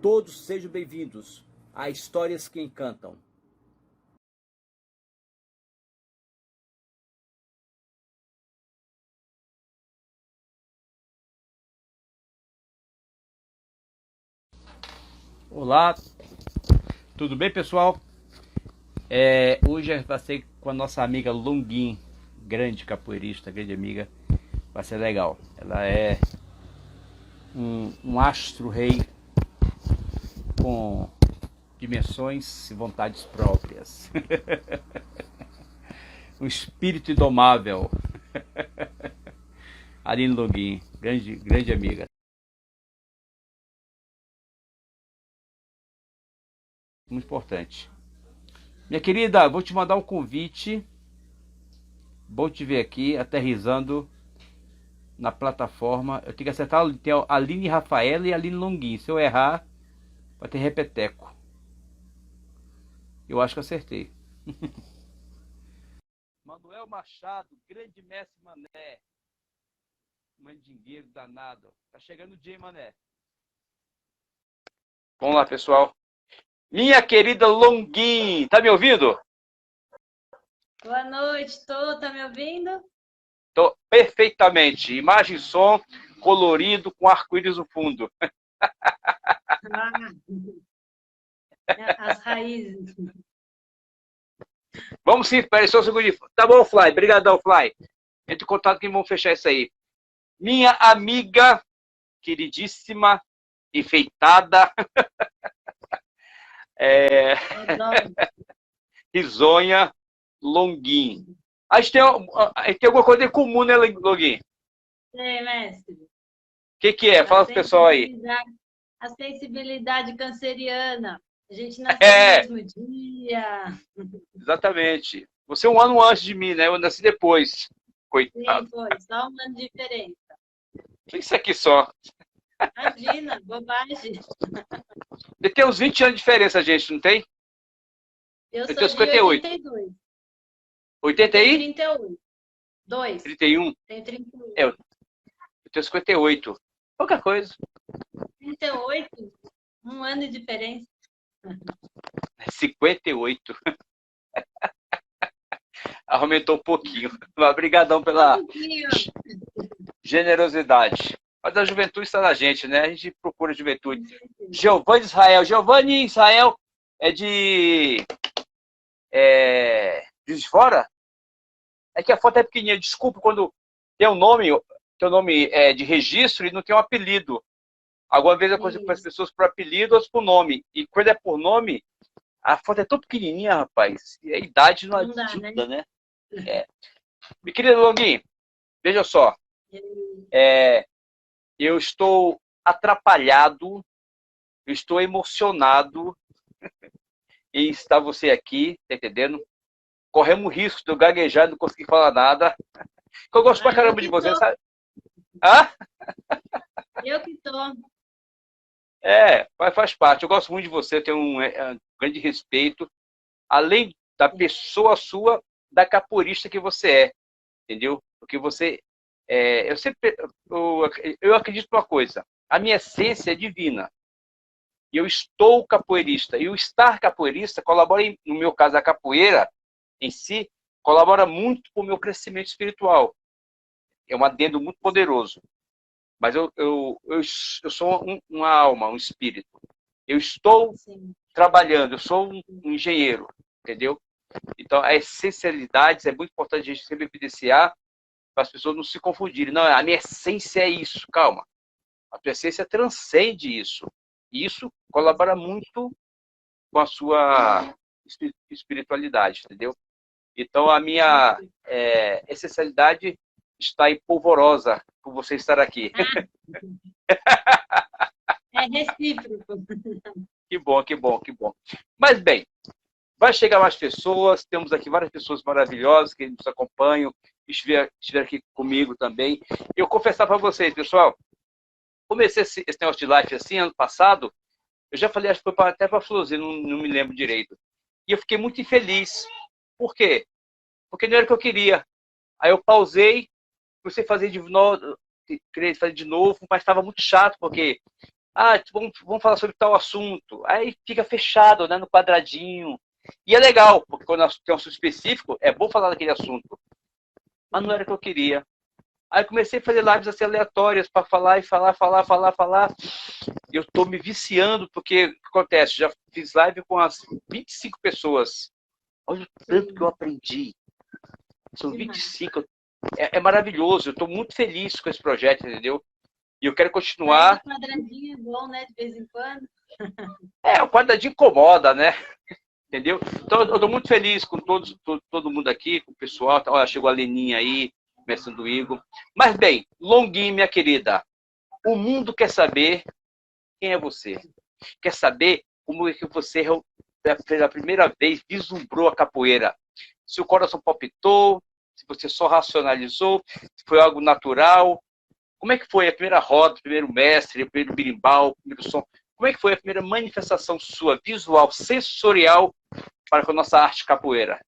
Todos sejam bem-vindos a Histórias que Encantam. Olá, tudo bem, pessoal? Hoje vai ser com a nossa amiga Longuin, grande capoeirista, grande amiga. Vai ser legal. Ela é um astro-rei com dimensões e vontades próprias. Um espírito indomável. Aline Longuin, grande amiga. Muito importante. Minha querida, vou te mandar um convite. Bom te ver aqui, aterrissando na plataforma. Eu tenho que acertar, tem a Aline Rafaela e a Aline Longuin. Se eu errar, vai ter repeteco. Eu acho que acertei. Manuel Machado, grande mestre Mané. Mandingueiro danado. Tá chegando o dia, hein, Mané? Vamos lá, pessoal. Minha querida Longuin, tá me ouvindo? Boa noite, tá me ouvindo? Tô perfeitamente. Imagem e som, colorido, com arco-íris no fundo. As raízes. Vamos sim, peraí só um segundinho. Tá bom, Fly. Obrigadão, Fly. Entre em contato que vamos fechar isso aí. Minha amiga, queridíssima, enfeitada, risonha, Longuin. A gente tem alguma coisa em comum, né, Longuin? Sei, mestre. O que é? Fala pro pessoal aí. A sensibilidade canceriana. A gente nasceu no mesmo dia. Exatamente. Você é um ano antes de mim, né? Eu nasci depois. Coitado. Sim, foi. Só um ano de diferença. Isso aqui só. Imagina, bobagem. Tem uns 20 anos de diferença, gente, não tem? Eu sou tenho de 58. 82. 80 aí? 38. 2. 31? Tem 31. Eu tenho 58. Pouca coisa. 38? Um ano de diferença. 58. Aumentou um pouquinho. Mas obrigadão pela generosidade. Mas a juventude está na gente, né? A gente procura juventude. Giovanni Israel. Giovanni Israel é de fora? É que a foto é pequenininha. Desculpa quando tem um nome, teu nome é de registro e não tem um apelido. Alguma vez eu consigo para as pessoas por apelido, outras por nome. E quando é por nome, a foto é tão pequenininha, rapaz. E a idade não ajuda, né? Minha querida Longuin, veja só. Eu estou atrapalhado, eu estou emocionado em estar você aqui, tá entendendo? Corremos risco de eu gaguejar e não conseguir falar nada. Eu gosto pra caramba de você, sabe? Hã? Eu que tô. Faz parte. Eu gosto muito de você, tenho um grande respeito. Além da pessoa sua, da capoeirista que você é, entendeu? Porque você... eu acredito numa coisa. A minha essência é divina. E eu estou capoeirista. E o estar capoeirista colabora, no meu caso, a capoeira em si, colabora muito com o meu crescimento espiritual. É um adendo muito poderoso. Mas eu sou uma alma, um espírito. Eu estou trabalhando, eu sou um engenheiro, entendeu? Então, a essencialidade é muito importante a gente sempre evidenciar para as pessoas não se confundirem. Não, a minha essência é isso. Calma. A tua essência transcende isso. E isso colabora muito com a sua espiritualidade, entendeu? Então, a minha essencialidade está em polvorosa por você estar aqui. É recíproco. Que bom, que bom, que bom. Mas, bem, vai chegar mais pessoas, temos aqui várias pessoas maravilhosas que nos acompanham, estiveram aqui comigo também. Eu confessar para vocês, pessoal, comecei esse negócio de live assim, ano passado, eu já falei, acho que foi até para a Florzinha, não me lembro direito. E eu fiquei muito infeliz. Por quê? Porque não era o que eu queria. Aí eu pausei, comecei a fazer de novo, queria fazer de novo, mas estava muito chato, porque vamos falar sobre tal assunto. Aí fica fechado, né, no quadradinho. E é legal, porque quando tem um assunto específico, é bom falar daquele assunto. Mas não era o que eu queria. Aí comecei a fazer lives assim aleatórias para falar e falar. Eu estou me viciando, porque o que acontece? Já fiz live com as 25 pessoas. Olha o tanto que eu aprendi. São 25. É maravilhoso. Eu estou muito feliz com esse projeto, entendeu? E eu quero continuar. Mas o quadradinho é bom, né? De vez em quando. O quadradinho incomoda, né? Entendeu? Então, eu estou muito feliz com todo mundo aqui, com o pessoal. Olha, chegou a Leninha aí, mestre do Igor. Mas, bem, Longuinho, minha querida, o mundo quer saber quem é você. Quer saber como é que você, pela primeira vez, vislumbrou a capoeira. Se o coração palpitou, se você só racionalizou, se foi algo natural. Como é que foi a primeira roda, o primeiro mestre, o primeiro berimbau, o primeiro som? Como é que foi a primeira manifestação sua, visual, sensorial, para com a nossa arte capoeira?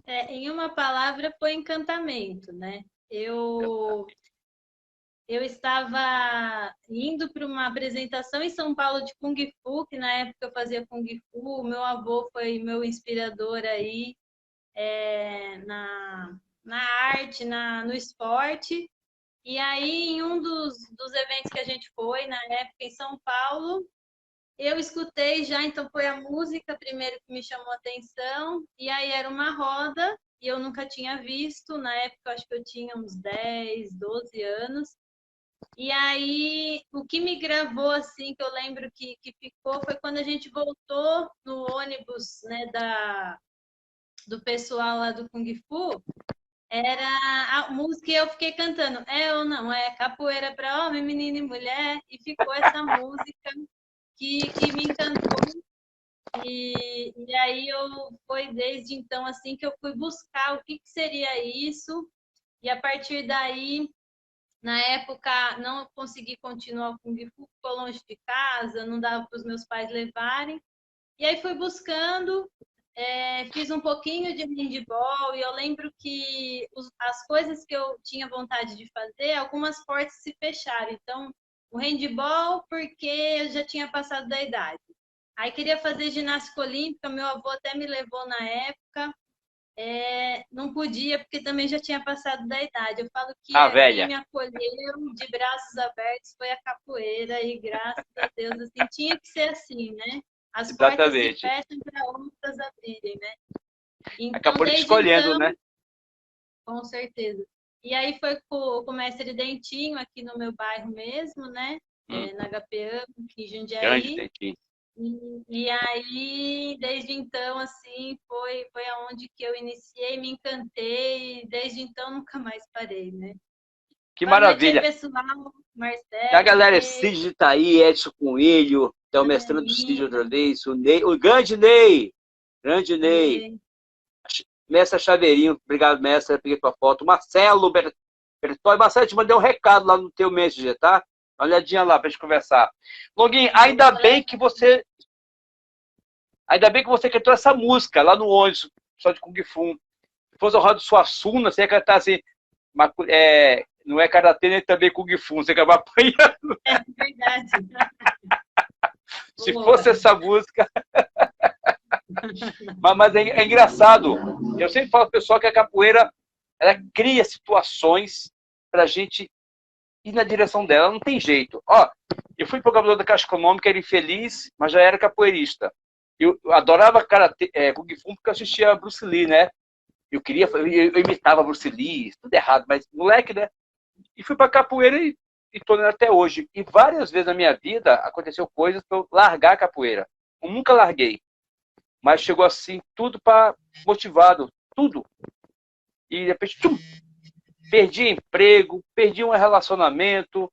Em uma palavra, foi encantamento, né? Eu estava indo para uma apresentação em São Paulo de Kung Fu, que na época eu fazia Kung Fu. Meu avô foi meu inspirador aí na arte, no esporte. E aí, em um dos eventos que a gente foi, na época em São Paulo, eu escutei já, então foi a música primeiro que me chamou a atenção. E aí era uma roda, e eu nunca tinha visto. Na época, eu acho que eu tinha uns 10, 12 anos. E aí, o que me gravou, assim, que eu lembro que ficou, foi quando a gente voltou no ônibus, né, do pessoal lá do Kung Fu. Era a música e eu fiquei cantando, ou não, é capoeira para homem, menino e mulher, e ficou essa música que me encantou. E aí foi desde então assim que eu fui buscar o que seria isso, e a partir daí, na época, não consegui continuar o Kung Fu, ficou longe de casa, não dava para os meus pais levarem, e aí fui buscando. Fiz um pouquinho de handball e eu lembro que as coisas que eu tinha vontade de fazer, algumas portas se fecharam. Então, o handball, porque eu já tinha passado da idade. Aí queria fazer ginástica olímpica, meu avô até me levou na época. Não podia, porque também já tinha passado da idade. Eu falo que quem me acolheu de braços abertos foi a capoeira, e graças a Deus, assim, tinha que ser assim, né? As portas se fecham para outras abrirem, né? Então, acabou escolhendo, então, né? Com certeza. E aí foi com o mestre Dentinho, aqui no meu bairro mesmo, né? Na HPA, em Jundiaí. Grande Dentinho. E aí, desde então, assim, foi aonde que eu iniciei, me encantei, e desde então nunca mais parei, né? Que maravilha. Boa noite, pessoal. Marcelo. A galera, Cid tá aí, Edson Coelho, é o mestrando do Cid outra vez, o Ney, o grande Ney. Grande Ney. Mestre Chaveirinho, obrigado, mestre, peguei tua foto. Marcelo Bertoli. Marcelo, te mandei um recado lá no teu Messenger, tá? Dá uma olhadinha lá pra gente conversar. Longuinho, ainda bem que você cantou essa música lá no ônibus, só de Kung Fu. Se fosse o Rodo Suassuna, você ia cantar assim, não é karatê nem também Kung Fu, você acaba apanhando. É verdade. Se fosse essa música... Mas é engraçado. Eu sempre falo pro pessoal que a capoeira, ela cria situações pra gente ir na direção dela. Não tem jeito. Eu fui programador da Caixa Econômica, era infeliz, mas já era capoeirista. Eu adorava karatê, Kung Fu, porque eu assistia Bruce Lee, né? Eu imitava Bruce Lee, tudo errado, mas moleque, né? E fui pra capoeira e tô nela até hoje. E várias vezes na minha vida aconteceu coisas pra eu largar a capoeira. Eu nunca larguei. Mas chegou assim, tudo para motivado, tudo. E de repente, perdi emprego, perdi um relacionamento,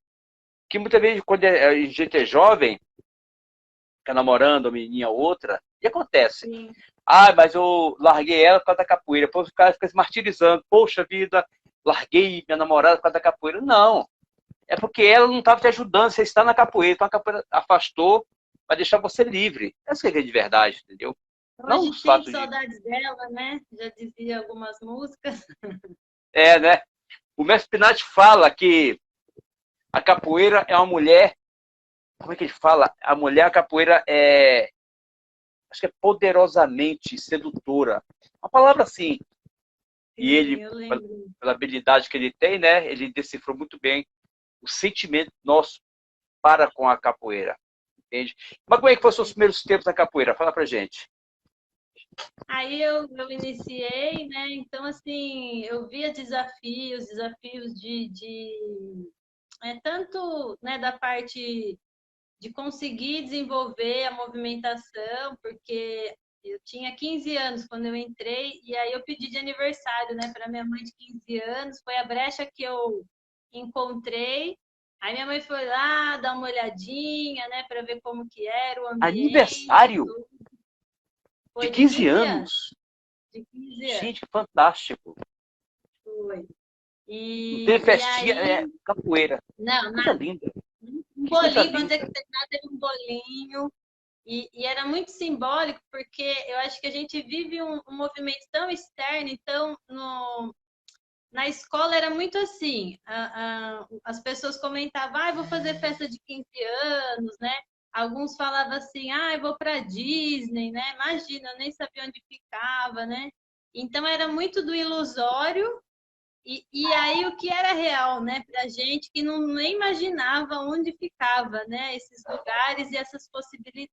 que muitas vezes, quando a gente é jovem, fica namorando uma menininha ou outra, e acontece. Sim. Mas eu larguei ela por causa da capoeira. Depois o cara fica se martirizando. Poxa vida, larguei minha namorada por causa da capoeira. Não. É porque ela não estava te ajudando, você está na capoeira. Então a capoeira afastou para deixar você livre. Essa é de verdade, entendeu? Hoje sinto saudades dela, né? Já dizia algumas músicas. Né? O mestre Pinati fala que a capoeira é uma mulher... Como é que ele fala? A capoeira é... Acho que é poderosamente sedutora. Uma palavra assim. E Sim, ele, eu lembro. pela habilidade que ele tem, né? Ele decifrou muito bem o sentimento nosso para com a capoeira. Entende? Mas como é que foram os seus primeiros tempos na capoeira? Fala pra gente. Aí eu iniciei, né? Então, assim, eu via desafios tanto, né, da parte de conseguir desenvolver a movimentação, porque eu tinha 15 anos quando eu entrei, e aí eu pedi de aniversário, né, para minha mãe de 15 anos, foi a brecha que eu encontrei. Aí minha mãe foi lá dar uma olhadinha, né, para ver como que era o ambiente. Aniversário de Foi de 15 15 anos, anos. de 15 anos, Gente, que fantástico. foi. Não teve E festinha, aí, capoeira. não, Coisa nada. linda. Um Que coisa bolinho, quando linda. dizer que nada, teve um bolinho. E era muito simbólico, porque eu acho que a gente vive um movimento tão externo, então na escola era muito assim, as pessoas comentavam, ah, eu vou fazer festa de 15 anos, né? Alguns falavam assim, ah, eu vou para Disney, né? Imagina, eu nem sabia onde ficava, né? Então era muito do ilusório e aí o que era real, né, para gente que não nem imaginava onde ficava, né, esses lugares e essas possibilidades.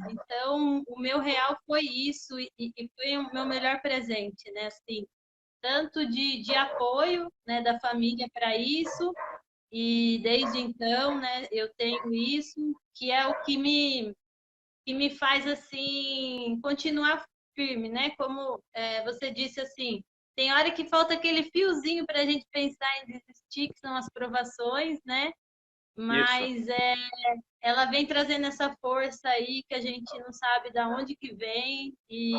Então, o meu real foi isso e foi o meu melhor presente, né, assim, tanto de apoio, né, da família para isso e desde então, né, eu tenho isso que é o que me faz assim continuar firme, né? Como você disse assim, tem hora que falta aquele fiozinho para a gente pensar em desistir, que são as provações, né? Isso. Mas ela vem trazendo essa força aí que a gente não sabe de onde que vem e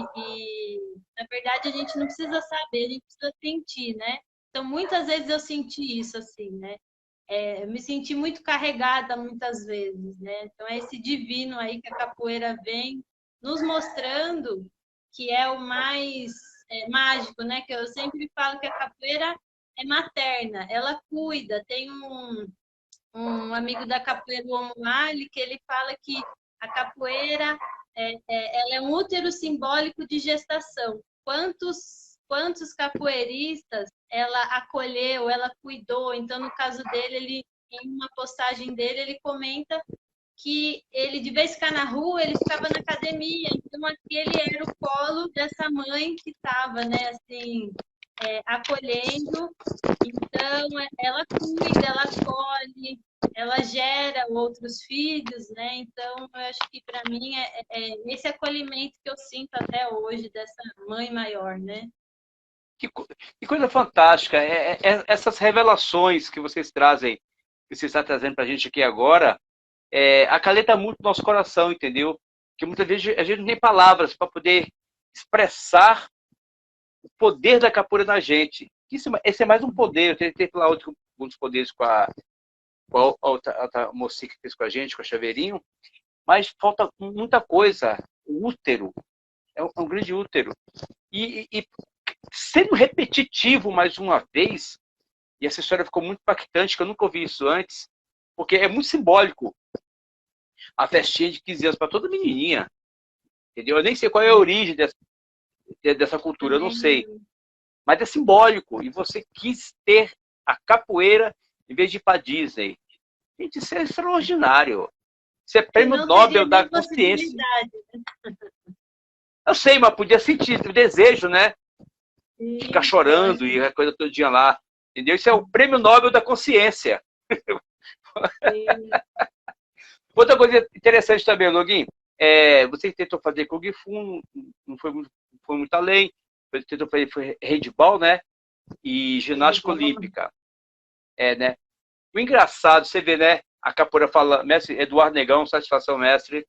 na verdade a gente não precisa saber, a gente precisa sentir, né? Então muitas vezes eu senti isso assim, né? Eu me senti muito carregada muitas vezes, né? Então é esse divino aí que a capoeira vem nos mostrando que é o mais mágico, né? Que eu sempre falo que a capoeira é materna, ela cuida. Tem um amigo da capoeira, o Omuali, que ele fala que a capoeira ela é um útero simbólico de gestação. Quantos capoeiristas ela acolheu, ela cuidou. Então, no caso dele, ele em uma postagem dele, ele comenta que ele, de vez em ficar na rua, ele ficava na academia. Então, aquele era o colo dessa mãe que estava, né, assim, acolhendo. Então, ela cuida, ela acolhe, ela gera outros filhos, né? Então, eu acho que para mim é esse acolhimento que eu sinto até hoje dessa mãe maior, né? Que coisa fantástica. Essas revelações que vocês trazem, que você está trazendo para a gente aqui agora, acalenta muito o nosso coração, entendeu? Que muitas vezes a gente não tem palavras para poder expressar o poder da capoeira na gente. Esse é mais um poder. Eu tentei falar um dos poderes com a outra mocinha que fez com a gente, com a Chaveirinho, mas falta muita coisa. O útero é um grande útero. E sendo repetitivo mais uma vez, e essa história ficou muito impactante, que eu nunca ouvi isso antes, porque é muito simbólico a festinha de 15 anos para toda menininha, entendeu? Eu nem sei qual é a origem dessa cultura, eu não sei, mas é simbólico, e você quis ter a capoeira em vez de ir para Disney. Gente, isso é extraordinário. Isso é prêmio Não teria Nobel da nem consciência. possibilidade. Eu sei, mas podia sentir o desejo, né? Ficar Sim, chorando lógico. e a coisa todo dia lá. Entendeu? Isso é o prêmio Nobel da consciência. Sim. Outra coisa interessante também, Login, você tentou fazer Kung Fu, não foi muito além, você tentou fazer foi handball, né? E ginástica olímpica. Né? O engraçado, você vê, né? A capoeira fala, mestre Eduardo Negão, satisfação, mestre.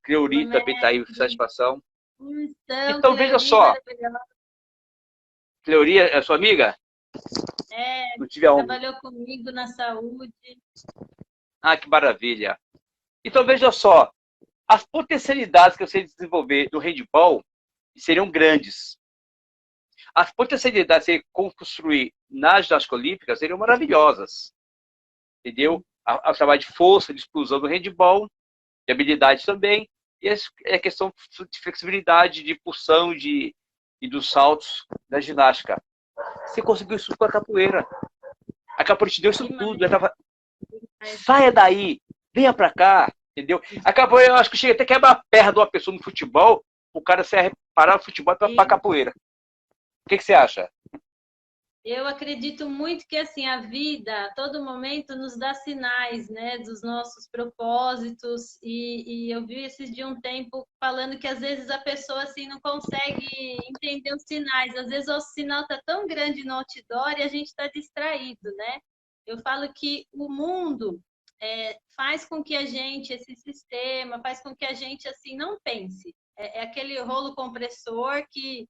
Cleuri também está aí, satisfação. Então, Então, veja Cleuri, só, maravilhosa. Cleuri é sua amiga? Não tive a honra. Trabalhou comigo na saúde. Ah, que maravilha. Então, veja só, as potencialidades que você desenvolver do handball seriam grandes. As potencialidades de construir nas ginástica olímpica seriam maravilhosas. Entendeu? O trabalho de força, de explosão do handball, de habilidade também, e a questão de flexibilidade, de impulsão e dos saltos da ginástica. Você conseguiu isso com a capoeira. A capoeira te deu isso tudo. Saia daí, venha pra cá, entendeu? A capoeira, eu acho que chega até quebrar a perna de uma pessoa no futebol, o cara se parar o futebol para capoeira. O que você acha? Eu acredito muito que assim a vida, a todo momento, nos dá sinais, né, dos nossos propósitos. E eu vi esses de um tempo falando que às vezes a pessoa assim não consegue entender os sinais. Às vezes o sinal está tão grande no outdoor e a gente está distraído, né? Eu falo que o mundo faz com que a gente, esse sistema, faz com que a gente assim não pense. É aquele rolo compressor que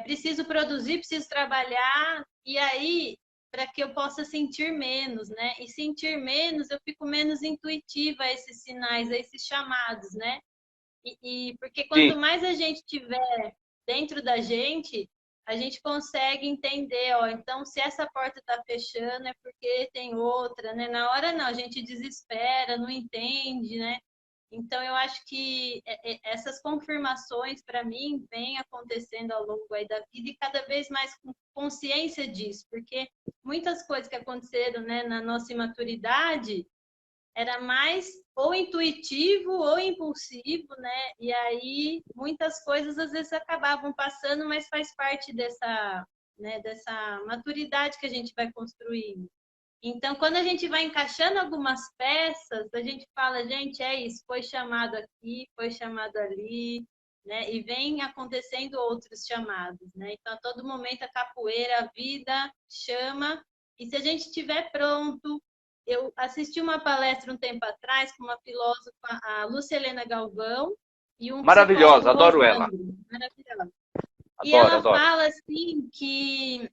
preciso produzir, preciso trabalhar, e aí, para que eu possa sentir menos, né? E sentir menos, eu fico menos intuitiva a esses sinais, a esses chamados, né? Porque quanto Sim. mais a gente tiver dentro da gente, a gente consegue entender, ó, então se essa porta está fechando é porque tem outra, né? Na hora não, a gente desespera, não entende, né? Então, eu acho que essas confirmações, para mim, vêm acontecendo ao longo aí da vida e cada vez mais com consciência disso, porque muitas coisas que aconteceram, né, na nossa imaturidade era mais ou intuitivo ou impulsivo, né? E aí muitas coisas às vezes acabavam passando, mas faz parte dessa, né, dessa maturidade que a gente vai construindo. Então, quando a gente vai encaixando algumas peças, a gente fala, gente, é isso, foi chamado aqui, foi chamado ali, né? E vem acontecendo outros chamados, né? Então, a todo momento a capoeira, a vida chama, e se a gente estiver pronto, eu assisti uma palestra um tempo atrás com uma filósofa, a Lúcia Helena Galvão, e um psicólogo, Maravilhosa, adoro ela. Rosandro, maravilhosa. E Adoro, ela adoro. fala assim que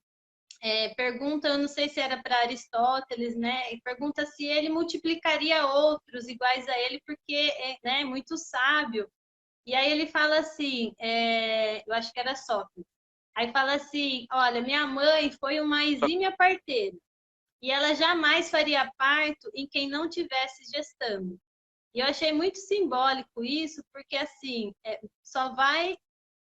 pergunta, eu não sei se era para Aristóteles, né? E pergunta se ele multiplicaria outros iguais a ele, porque é, né, muito sábio. E aí ele fala assim, eu acho que era Sócrates. Aí fala assim, olha, minha mãe foi uma exímia parteira e ela jamais faria parto em quem não tivesse gestando. E eu achei muito simbólico isso, porque assim, só vai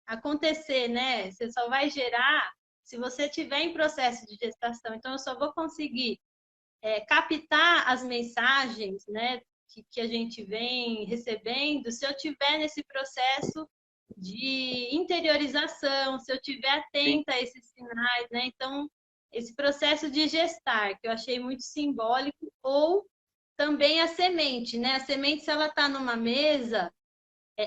acontecer, né? Você só vai gerar se você tiver em processo de gestação. Então, eu só vou conseguir captar as mensagens, né, que a gente vem recebendo se eu tiver nesse processo de interiorização, se eu tiver Sim. atenta a esses sinais, né? Então, esse processo de gestar, que eu achei muito simbólico, ou também a semente, né? A semente, se ela está numa mesa,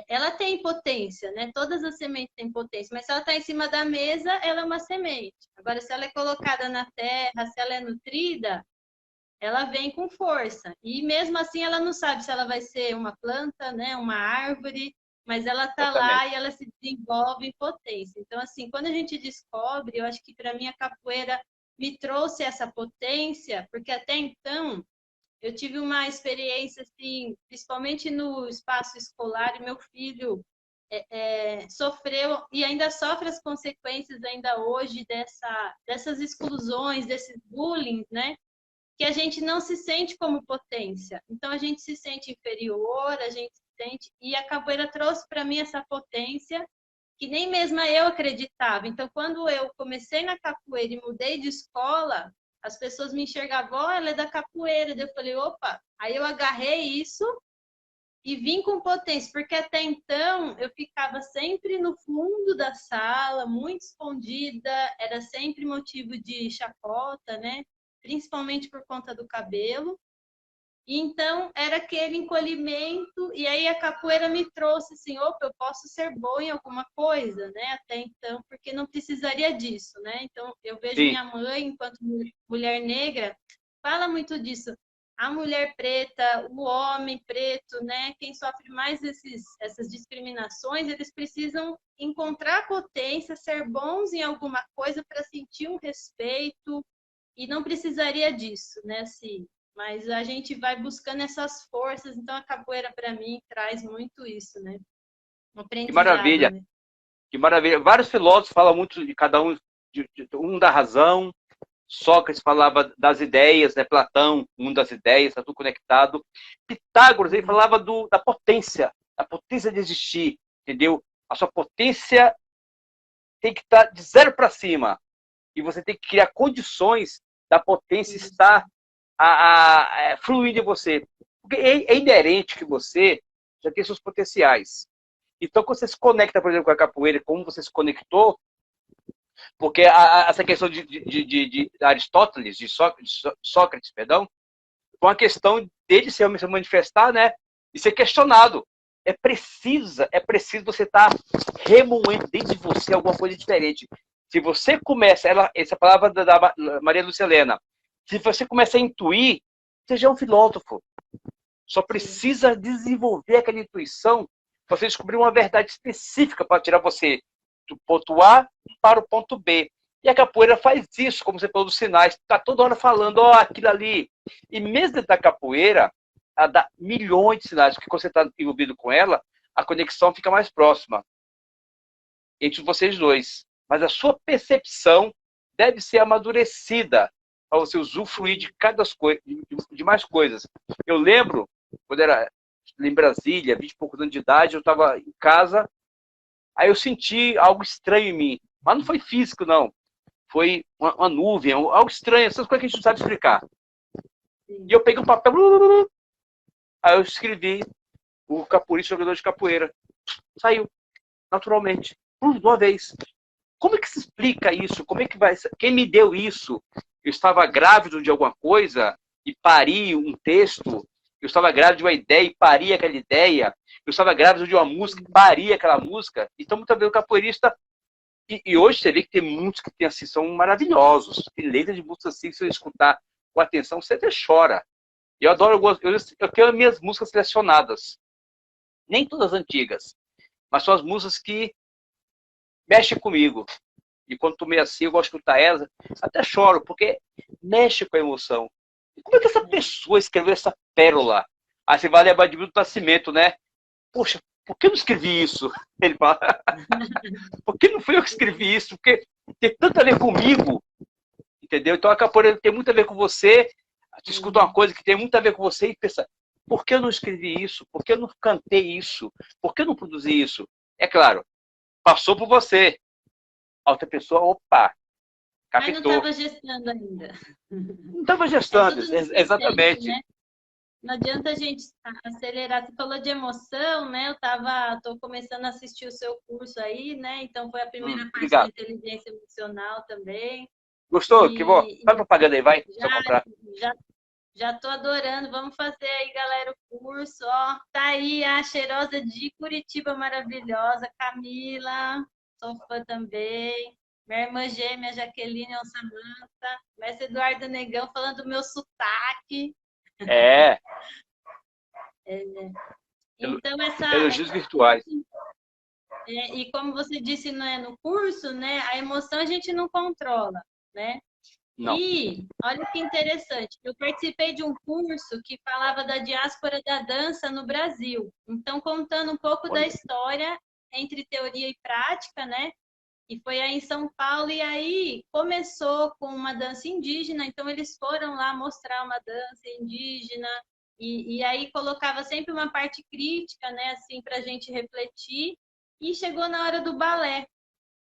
ela tem potência, né? Todas as sementes têm potência, mas se ela está em cima da mesa, ela é uma semente. Agora, se ela é colocada na terra, se ela é nutrida, ela vem com força. E mesmo assim, ela não sabe se ela vai ser uma planta, né? Uma árvore, mas ela está Exatamente. lá e ela se desenvolve em potência. Então, assim, quando a gente descobre, eu acho que para mim a capoeira me trouxe essa potência, porque até então eu tive uma experiência, assim, principalmente no espaço escolar, e meu filho sofreu e ainda sofre as consequências ainda hoje dessas exclusões, desses bullying, né? Que a gente não se sente como potência. Então, a gente se sente inferior, a gente se sente... E a capoeira trouxe para mim essa potência que nem mesmo eu acreditava. Então, quando eu comecei na capoeira e mudei de escola, as pessoas me enxergavam, oh, ela é da capoeira. Daí eu falei, opa, aí eu agarrei isso e vim com potência, porque até então eu ficava sempre no fundo da sala, muito escondida, era sempre motivo de chacota, né? Principalmente por conta do cabelo. Então, era aquele encolhimento, e aí a capoeira me trouxe assim, opa, eu posso ser boa em alguma coisa, né? Até então, porque não precisaria disso, né? Então, eu vejo Sim. minha mãe, enquanto mulher negra, fala muito disso. A mulher preta, o homem preto, né? Quem sofre mais essas discriminações, eles precisam encontrar potência, ser bons em alguma coisa para sentir um respeito, e não precisaria disso, né? Assim, mas a gente vai buscando essas forças, então a capoeira para mim traz muito isso, né? Um Que aprendizado, maravilha. né? Que maravilha. Vários filósofos falam muito de cada um um da razão, Sócrates falava das ideias, né? Platão, um das ideias, está tudo conectado. Pitágoras, ele falava da potência de existir, entendeu? A sua potência tem que estar de zero para cima. E você tem que criar condições da potência estar fluir de você. Porque é inerente que você já tem seus potenciais. Então, quando você se conecta, por exemplo, com a capoeira, como você se conectou, porque essa questão de Aristóteles, de Sócrates, perdão, foi uma questão dele se manifestar, né? E ser questionado. É preciso você estar remoendo dentro de você alguma coisa diferente. Se você começa, essa palavra da Maria Lucilena, se você começa a intuir, você já é um filósofo. Só precisa desenvolver aquela intuição para você descobrir uma verdade específica para tirar você do ponto A para o ponto B. E a capoeira faz isso, como você falou dos sinais. Está toda hora falando, ó, aquilo ali. E mesmo dentro da capoeira, ela dá milhões de sinais, porque quando você está envolvido com ela, a conexão fica mais próxima entre vocês dois. Mas a sua percepção deve ser amadurecida para você usufruir de cada coisa, de mais coisas. Eu lembro, quando era em Brasília, 20 e poucos anos de idade, eu estava em casa, aí eu senti algo estranho em mim. Mas não foi físico, não. Foi uma nuvem, algo estranho, essas coisas que a gente não sabe explicar. E eu peguei um papel, aí eu escrevi o capoeirista, jogador de capoeira. Saiu, naturalmente, de uma vez. Como é que se explica isso? Como é que vai? Quem me deu isso? Eu estava grávido de alguma coisa e pari um texto. Eu estava grávido de uma ideia e pari aquela ideia. Eu estava grávido de uma música e pari aquela música. Então, muitas vezes o capoeirista... E hoje você vê que tem muitos que tem, assim, são maravilhosos. Tem letras de músicas assim, se você escutar com atenção, você até chora. Eu adoro, eu tenho as minhas músicas selecionadas. Nem todas antigas, mas são as músicas que mexem comigo. E quando tô meio assim, eu gosto de escutar elas, até choro, porque mexe com a emoção. E como é que essa pessoa escreveu essa pérola? Aí você vai lembrar de Milton Nascimento, né? Poxa, por que eu não escrevi isso? Ele fala, por que não fui eu que escrevi isso? Porque tem tanto a ver comigo, entendeu? Então a capoeira tem muito a ver com você, você escuta uma coisa que tem muito a ver com você e pensa, por que eu não escrevi isso? Por que eu não cantei isso? Por que eu não produzi isso? É claro, passou por você. A outra pessoa, opa, Mas não captou. estava gestando ainda. Não estava gestando, exatamente. Né? Não adianta a gente acelerar. Você falou de emoção, né? Tô começando a assistir o seu curso aí, né? Então foi a primeira parte Obrigado. da inteligência emocional também. Gostou? Que bom. Faz propaganda aí, vai. Deixa eu comprar. Já tô adorando. Vamos fazer aí, galera, o curso. Ó, tá aí a cheirosa de Curitiba maravilhosa, Camila. Sou fã também. Minha irmã gêmea, Jaqueline Samanta. Mestre Eduardo Negão falando do meu sotaque. É. Então, elogios virtuais. E como você disse, né, no curso, né, a emoção a gente não controla, né? Não. E olha que interessante, eu participei de um curso que falava da diáspora da dança no Brasil. Então, contando um pouco da história entre teoria e prática, né? E foi aí em São Paulo, e aí começou com uma dança indígena, então eles foram lá mostrar uma dança indígena, e aí colocava sempre uma parte crítica, né, assim, para a gente refletir, e chegou na hora do balé.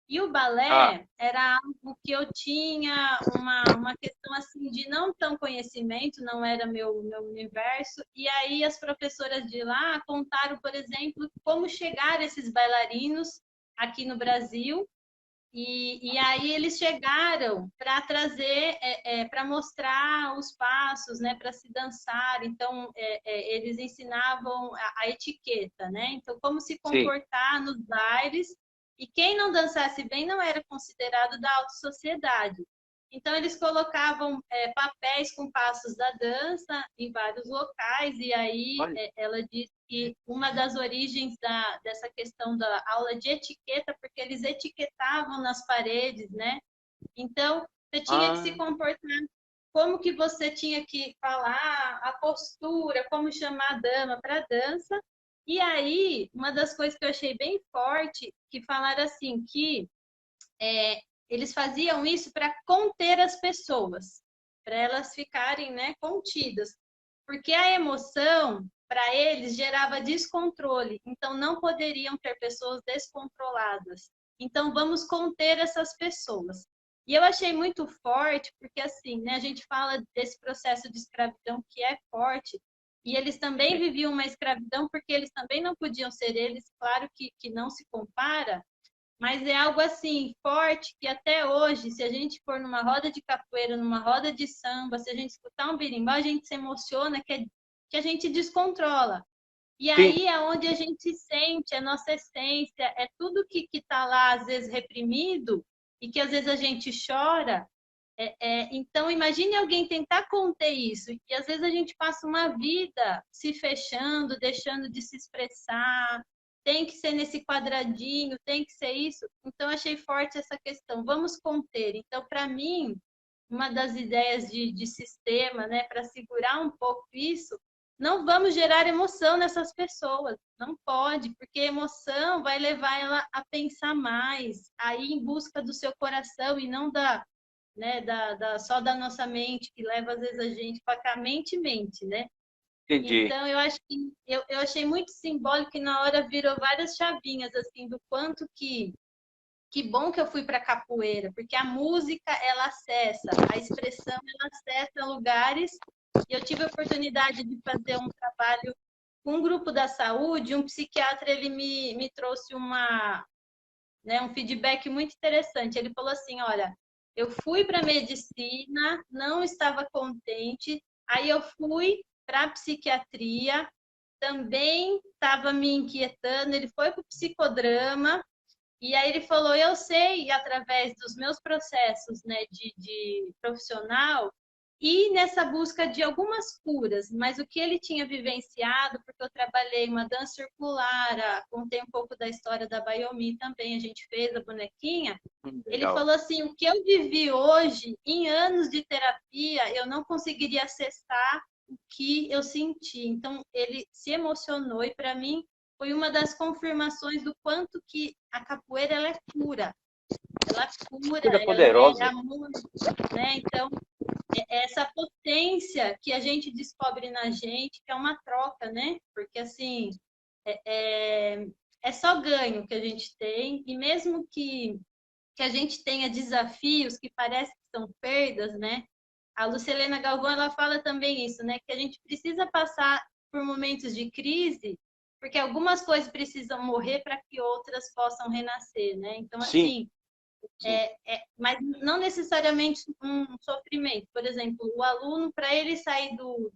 E o balé era algo que eu tinha uma questão assim de não tão conhecimento, não era meu universo, e aí as professoras de lá contaram, por exemplo, como chegar esses bailarinos aqui no Brasil. E aí eles chegaram para trazer, para mostrar os passos, né, para se dançar. Então, eles ensinavam a etiqueta, né? Então, como se comportar nos bailes. E quem não dançasse bem não era considerado da alta sociedade. Então, eles colocavam papéis com passos da dança em vários locais. E aí ela disse que uma das origens dessa questão da aula de etiqueta, porque eles etiquetavam nas paredes, né? Então, você tinha que se comportar, como que você tinha que falar, a postura, como chamar a dama para dança. E aí, uma das coisas que eu achei bem forte, que falaram assim, que eles faziam isso para conter as pessoas, para elas ficarem, né, contidas. Porque a emoção, para eles, gerava descontrole. Então, não poderiam ter pessoas descontroladas. Então, vamos conter essas pessoas. E eu achei muito forte, porque assim, né, a gente fala desse processo de escravidão que é forte, e eles também viviam uma escravidão porque eles também não podiam ser eles, claro que não se compara, mas é algo assim, forte, que até hoje, se a gente for numa roda de capoeira, numa roda de samba, se a gente escutar um berimbau, a gente se emociona, que a gente descontrola. E Sim, aí é onde a gente sente a nossa essência, é tudo que está lá, às vezes, reprimido, e que às vezes a gente chora. Então, imagine alguém tentar conter isso, e às vezes a gente passa uma vida se fechando, deixando de se expressar, tem que ser nesse quadradinho, tem que ser isso. Então, achei forte essa questão, vamos conter. Então, para mim, uma das ideias de sistema, né, para segurar um pouco isso, não vamos gerar emoção nessas pessoas, não pode, porque emoção vai levar ela a pensar mais, a ir em busca do seu coração e não né, só da nossa mente, que leva às vezes a gente para cá, mente, né? entendi. Então, eu acho que eu achei muito simbólico que na hora virou várias chavinhas, assim, do quanto que bom que eu fui para capoeira, porque a música, ela acessa, a expressão, ela acessa lugares. E eu tive a oportunidade de fazer um trabalho com um grupo da saúde, um psiquiatra, ele me trouxe né, um feedback muito interessante. Ele falou assim, olha, eu fui para medicina, não estava contente, aí eu fui para psiquiatria, também estava me inquietando, ele foi para o psicodrama, e aí ele falou, eu sei, através dos meus processos, né, de profissional, e nessa busca de algumas curas, mas o que ele tinha vivenciado, porque eu trabalhei uma dança circular, contei um pouco da história da Baiomi também, a gente fez a bonequinha, ele Legal. falou assim, o que eu vivi hoje, em anos de terapia, eu não conseguiria acessar o que eu senti. Então, ele se emocionou e, para mim, foi uma das confirmações do quanto que a capoeira ela é cura. Ela cura, Coisa ela é poderosa. amor, né? Então, é essa potência que a gente descobre na gente, que é uma troca, né? Porque, assim, é só ganho que a gente tem, e mesmo que a gente tenha desafios que parecem que são perdas, né? A Lucilena Galvão, ela fala também isso, né? Que a gente precisa passar por momentos de crise, porque algumas coisas precisam morrer para que outras possam renascer, né? Então, Sim, assim, sim. mas não necessariamente um sofrimento. Por exemplo, o aluno, para ele sair do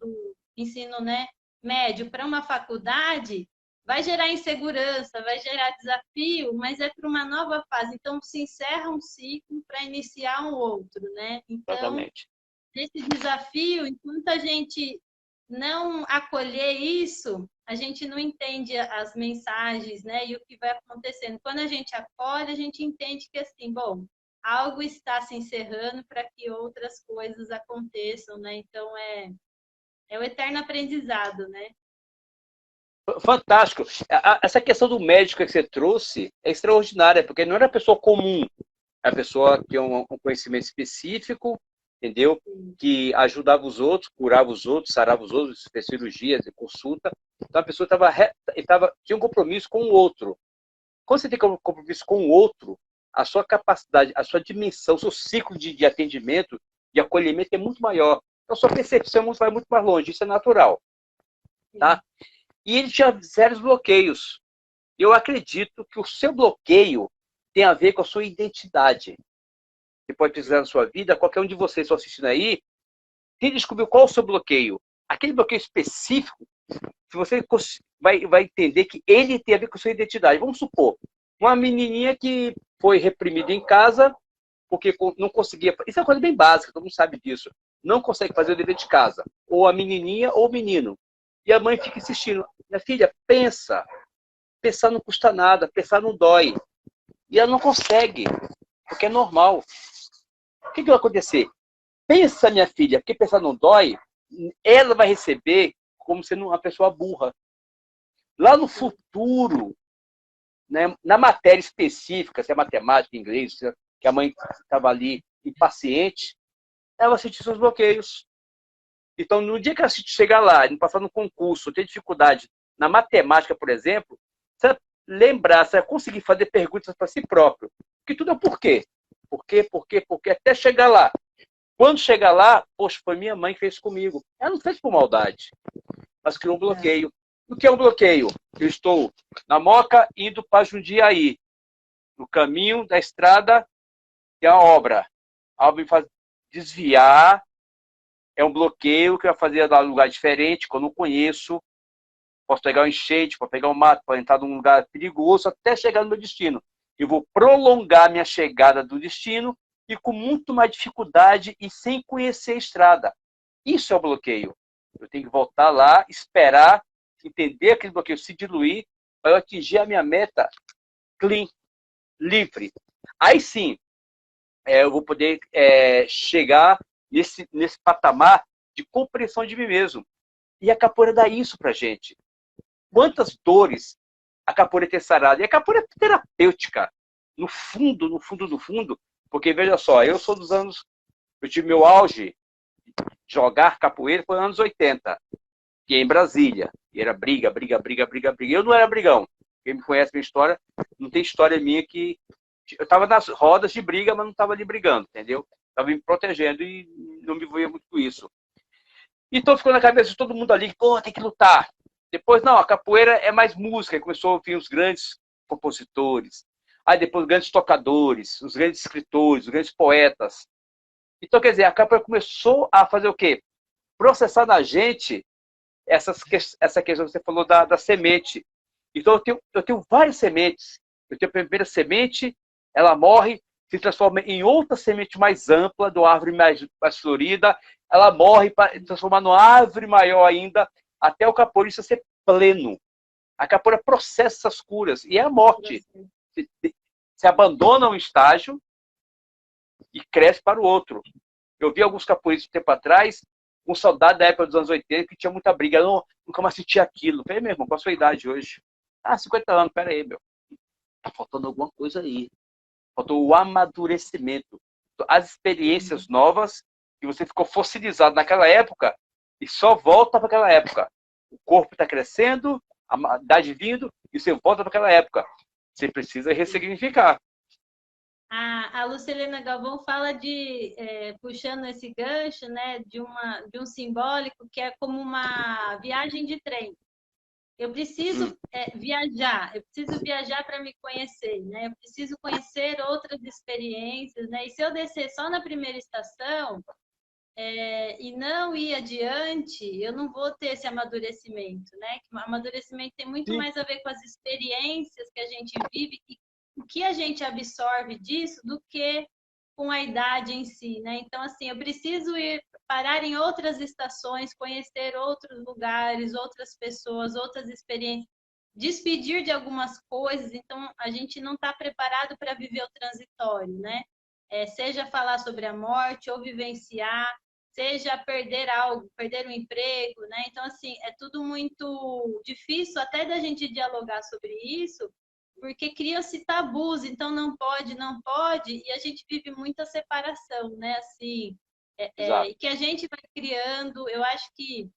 ensino, né, médio para uma faculdade, vai gerar insegurança, vai gerar desafio, mas é para uma nova fase. Então, se encerra um ciclo para iniciar um outro, né? Então, Exatamente. nesse desafio, enquanto a gente não acolher isso, a gente não entende as mensagens, né? E o que vai acontecendo. Quando a gente acolhe, a gente entende que, assim, bom, algo está se encerrando para que outras coisas aconteçam, né? Então, é o eterno aprendizado, né? Fantástico. Essa questão do médico que você trouxe é extraordinária, porque não era pessoa comum, é a pessoa que tem um conhecimento específico, entendeu? Que ajudava os outros, curava os outros, sarava os outros, fez cirurgias, consulta. Então a pessoa tinha um compromisso com o outro. Quando você tem um compromisso com o outro, a sua capacidade, a sua dimensão, o seu ciclo de atendimento, de acolhimento é muito maior. Então a sua percepção vai muito mais longe, isso é natural. Tá? E ele tinha sérios bloqueios. Eu acredito que o seu bloqueio tem a ver com a sua identidade. Você pode precisar na sua vida, qualquer um de vocês que estão assistindo aí, tem que descobrir qual é o seu bloqueio. Aquele bloqueio específico, se você vai entender que ele tem a ver com a sua identidade. Vamos supor, uma menininha que foi reprimida em casa porque não conseguia... Isso é uma coisa bem básica, todo mundo sabe disso. Não consegue fazer o dever de casa. Ou a menininha ou o menino. E a mãe fica insistindo. Minha filha, pensa. Pensar não custa nada, pensar não dói. E ela não consegue, porque é normal. O que vai acontecer? Pensa, minha filha, porque pensar não dói, ela vai receber como sendo uma pessoa burra. Lá no futuro, né, na matéria específica, se é matemática, inglês, que a mãe estava ali impaciente, ela vai sentir seus bloqueios. Então, no dia que ela chegar lá, não passar no concurso, ter dificuldade na matemática, por exemplo, você vai lembrar, você vai conseguir fazer perguntas para si próprio. Porque tudo é o porquê. Por quê, até chegar lá. Quando chegar lá, poxa, foi minha mãe que fez comigo. Ela não fez por maldade, mas criou um bloqueio. O que é um bloqueio? Eu estou na Moca indo para Jundiaí, no caminho da estrada e a obra. A obra me faz desviar, é um bloqueio que vai fazer dar um lugar diferente, que eu não conheço. Posso pegar um enchente, posso pegar um mato, posso entrar num lugar perigoso até chegar no meu destino. Eu vou prolongar minha chegada do destino e com muito mais dificuldade e sem conhecer a estrada. Isso é o bloqueio. Eu tenho que voltar lá, esperar, entender aquele bloqueio se diluir para eu atingir a minha meta clean, livre. Aí sim, eu vou poder chegar nesse patamar de compreensão de mim mesmo. E a capoeira dá isso pra gente. Quantas dores a capoeira tem sarado? E a capoeira é terapêutica. No fundo, no fundo, no fundo. Porque, veja só, eu sou dos anos... Eu tive meu auge de jogar capoeira foi nos anos 80. Que é em Brasília. E era briga, briga, briga, briga, briga. Eu não era brigão. Quem me conhece minha história, não tem história minha que... Eu estava nas rodas de briga, mas não estava ali brigando, entendeu? Estava me protegendo e não me envolvia muito com isso. Então ficou na cabeça de todo mundo ali, pô, tem que lutar. Depois, não, a capoeira é mais música. Aí começou a ouvir os grandes compositores. Aí depois os grandes tocadores, os grandes escritores, os grandes poetas. Então, quer dizer, a capoeira começou a fazer o quê? Processar na gente essa questão que você falou da semente. Então, eu tenho várias sementes. Eu tenho a primeira semente, ela morre, se transforma em outra semente mais ampla, de uma árvore mais florida, ela morre para transformar numa árvore maior ainda, até o capoeirista ser pleno. A capoeira processa essas curas, e é a morte. Se abandona um estágio e cresce para o outro. Eu vi alguns capoeiristas um tempo atrás, com saudade da época dos anos 80, que tinha muita briga. Eu nunca mais senti aquilo. Eu falei, meu irmão, qual a sua idade hoje? Ah, 50 anos, pera aí, meu. Tá faltando alguma coisa aí. Faltou o amadurecimento. As experiências novas que você ficou fossilizado naquela época e só volta para aquela época. O corpo está crescendo, a idade vindo e você volta para aquela época. Você precisa ressignificar. A Lucilena Galvão fala puxando esse gancho, né, de um simbólico que é como uma viagem de trem. Eu preciso viajar, eu preciso viajar para me conhecer, né? Eu preciso conhecer outras experiências, né? E se eu descer só na primeira estação e não ir adiante, eu não vou ter esse amadurecimento, né? O amadurecimento tem muito mais a ver com as experiências que a gente vive e o que a gente absorve disso do que com a idade em si, né? Então, assim, eu preciso parar em outras estações, conhecer outros lugares, outras pessoas, outras experiências, despedir de algumas coisas. Então, a gente não está preparado para viver o transitório, né? Seja falar sobre a morte ou vivenciar, seja perder algo, perder um emprego, né? Então, assim, é tudo muito difícil até da gente dialogar sobre isso, porque criam-se tabus, então não pode, não pode, e a gente vive muita separação, né? Assim, e que a gente vai criando, eu acho que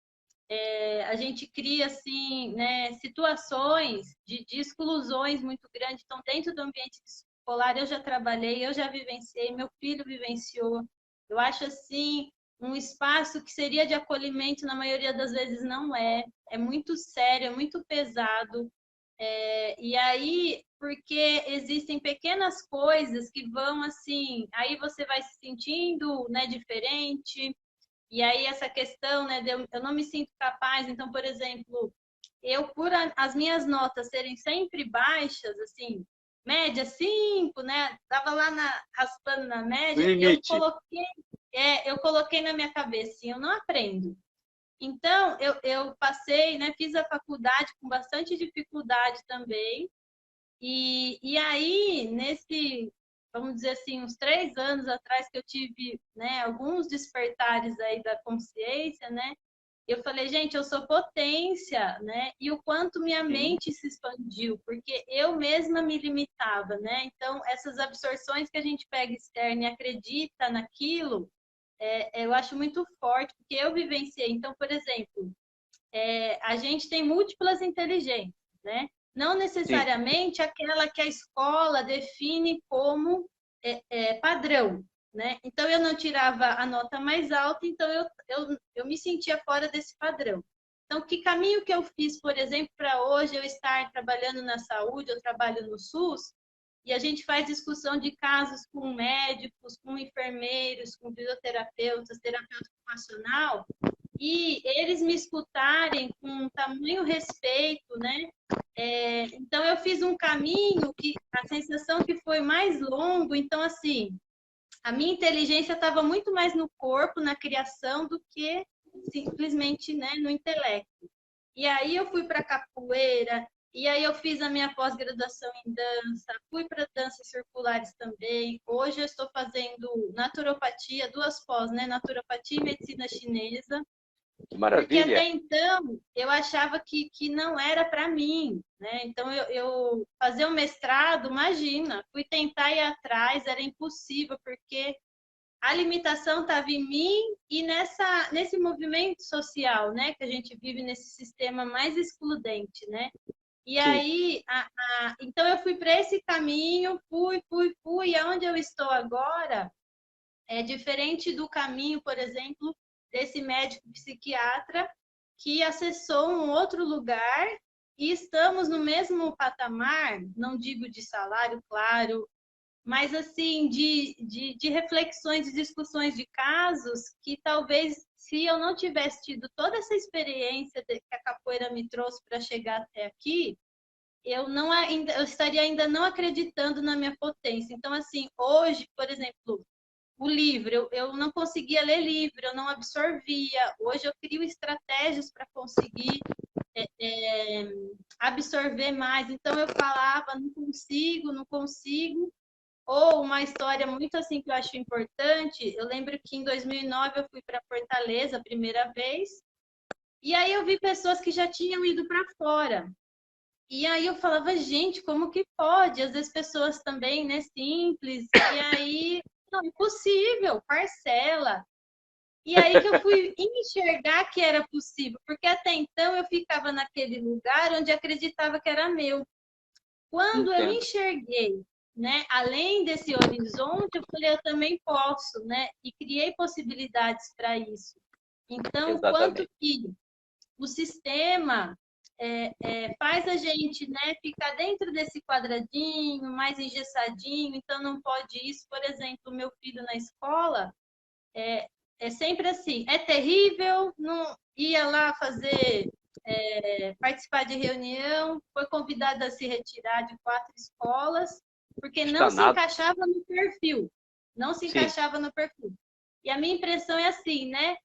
a gente cria, assim, né, situações de exclusões muito grandes. Então, dentro do ambiente escolar, eu já trabalhei, eu já vivenciei, meu filho vivenciou. Eu acho, assim, um espaço que seria de acolhimento, na maioria das vezes não é. É muito sério, é muito pesado. E aí, porque existem pequenas coisas que vão assim, aí você vai se sentindo, né, diferente, e aí essa questão, né, eu não me sinto capaz, então, por exemplo, as minhas notas serem sempre baixas, assim, média 5, né, tava lá raspando na média, e eu coloquei na minha cabeça, assim, eu não aprendo. Então, eu passei, né, fiz a faculdade com bastante dificuldade também. E aí, vamos dizer assim, uns 3 anos atrás que eu tive, né, alguns despertares aí da consciência, né? eu falei, gente, eu sou potência, né? E o quanto minha Sim. mente se expandiu, porque eu mesma me limitava, né? Então, essas absorções que a gente pega externa e acredita naquilo, eu acho muito forte, porque eu vivenciei. Então, por exemplo, a gente tem múltiplas inteligências, né? Não Sim. necessariamente aquela que a escola define como padrão, né? Então, eu não tirava a nota mais alta, então eu me sentia fora desse padrão. Então, que caminho que eu fiz, por exemplo, para hoje eu estar trabalhando na saúde, eu trabalho no SUS, e a gente faz discussão de casos com médicos, com enfermeiros, com fisioterapeutas, terapeuta ocupacional, e eles me escutarem com tamanho respeito, né? Então eu fiz um caminho que a sensação que foi mais longo, então assim, a minha inteligência estava muito mais no corpo, na criação, do que simplesmente, né, no intelecto. E aí eu fui para capoeira, e aí eu fiz a minha pós-graduação em dança, fui para danças circulares também. Hoje eu estou fazendo naturopatia, duas pós, né? Naturopatia e medicina chinesa. Que Porque até maravilha. então eu achava que não era para mim, né? Então eu fazer o mestrado, imagina, fui tentar ir atrás, era impossível, porque a limitação estava em mim e nesse movimento social, né? Que a gente vive nesse sistema mais excludente, né? E Sim. aí, então eu fui para esse caminho, fui, e aonde eu estou agora é diferente do caminho, por exemplo, desse médico psiquiatra que acessou um outro lugar e estamos no mesmo patamar, não digo de salário, claro, mas assim, de reflexões, de discussões de casos que talvez se eu não tivesse tido toda essa experiência que a capoeira me trouxe para chegar até aqui, eu estaria ainda não acreditando na minha potência. Então, assim, hoje, por exemplo, o livro, eu não conseguia ler livro, eu não absorvia. Hoje eu crio estratégias para conseguir absorver mais. Então eu falava, não consigo, não consigo. Ou uma história muito assim que eu acho importante, eu lembro que em 2009 eu fui para Fortaleza a primeira vez, e aí eu vi pessoas que já tinham ido para fora. E aí eu falava, gente, como que pode? Às vezes pessoas também, né, simples, e aí, não, impossível, parcela. E aí que eu fui enxergar que era possível, porque até então eu ficava naquele lugar onde acreditava que era meu. Quando eu Entendo. enxerguei, né, além desse horizonte, eu falei, eu também posso, né? E criei possibilidades para isso. Então, o quanto Exatamente. que o sistema faz a gente, né, ficar dentro desse quadradinho, mais engessadinho, então não pode isso. Por exemplo, o meu filho na escola é sempre assim, é terrível, não ia lá fazer, participar de reunião, foi convidado a se retirar de 4 escolas, porque não se Danado. encaixava no perfil, não se Sim. encaixava no perfil. E a minha impressão é assim, né?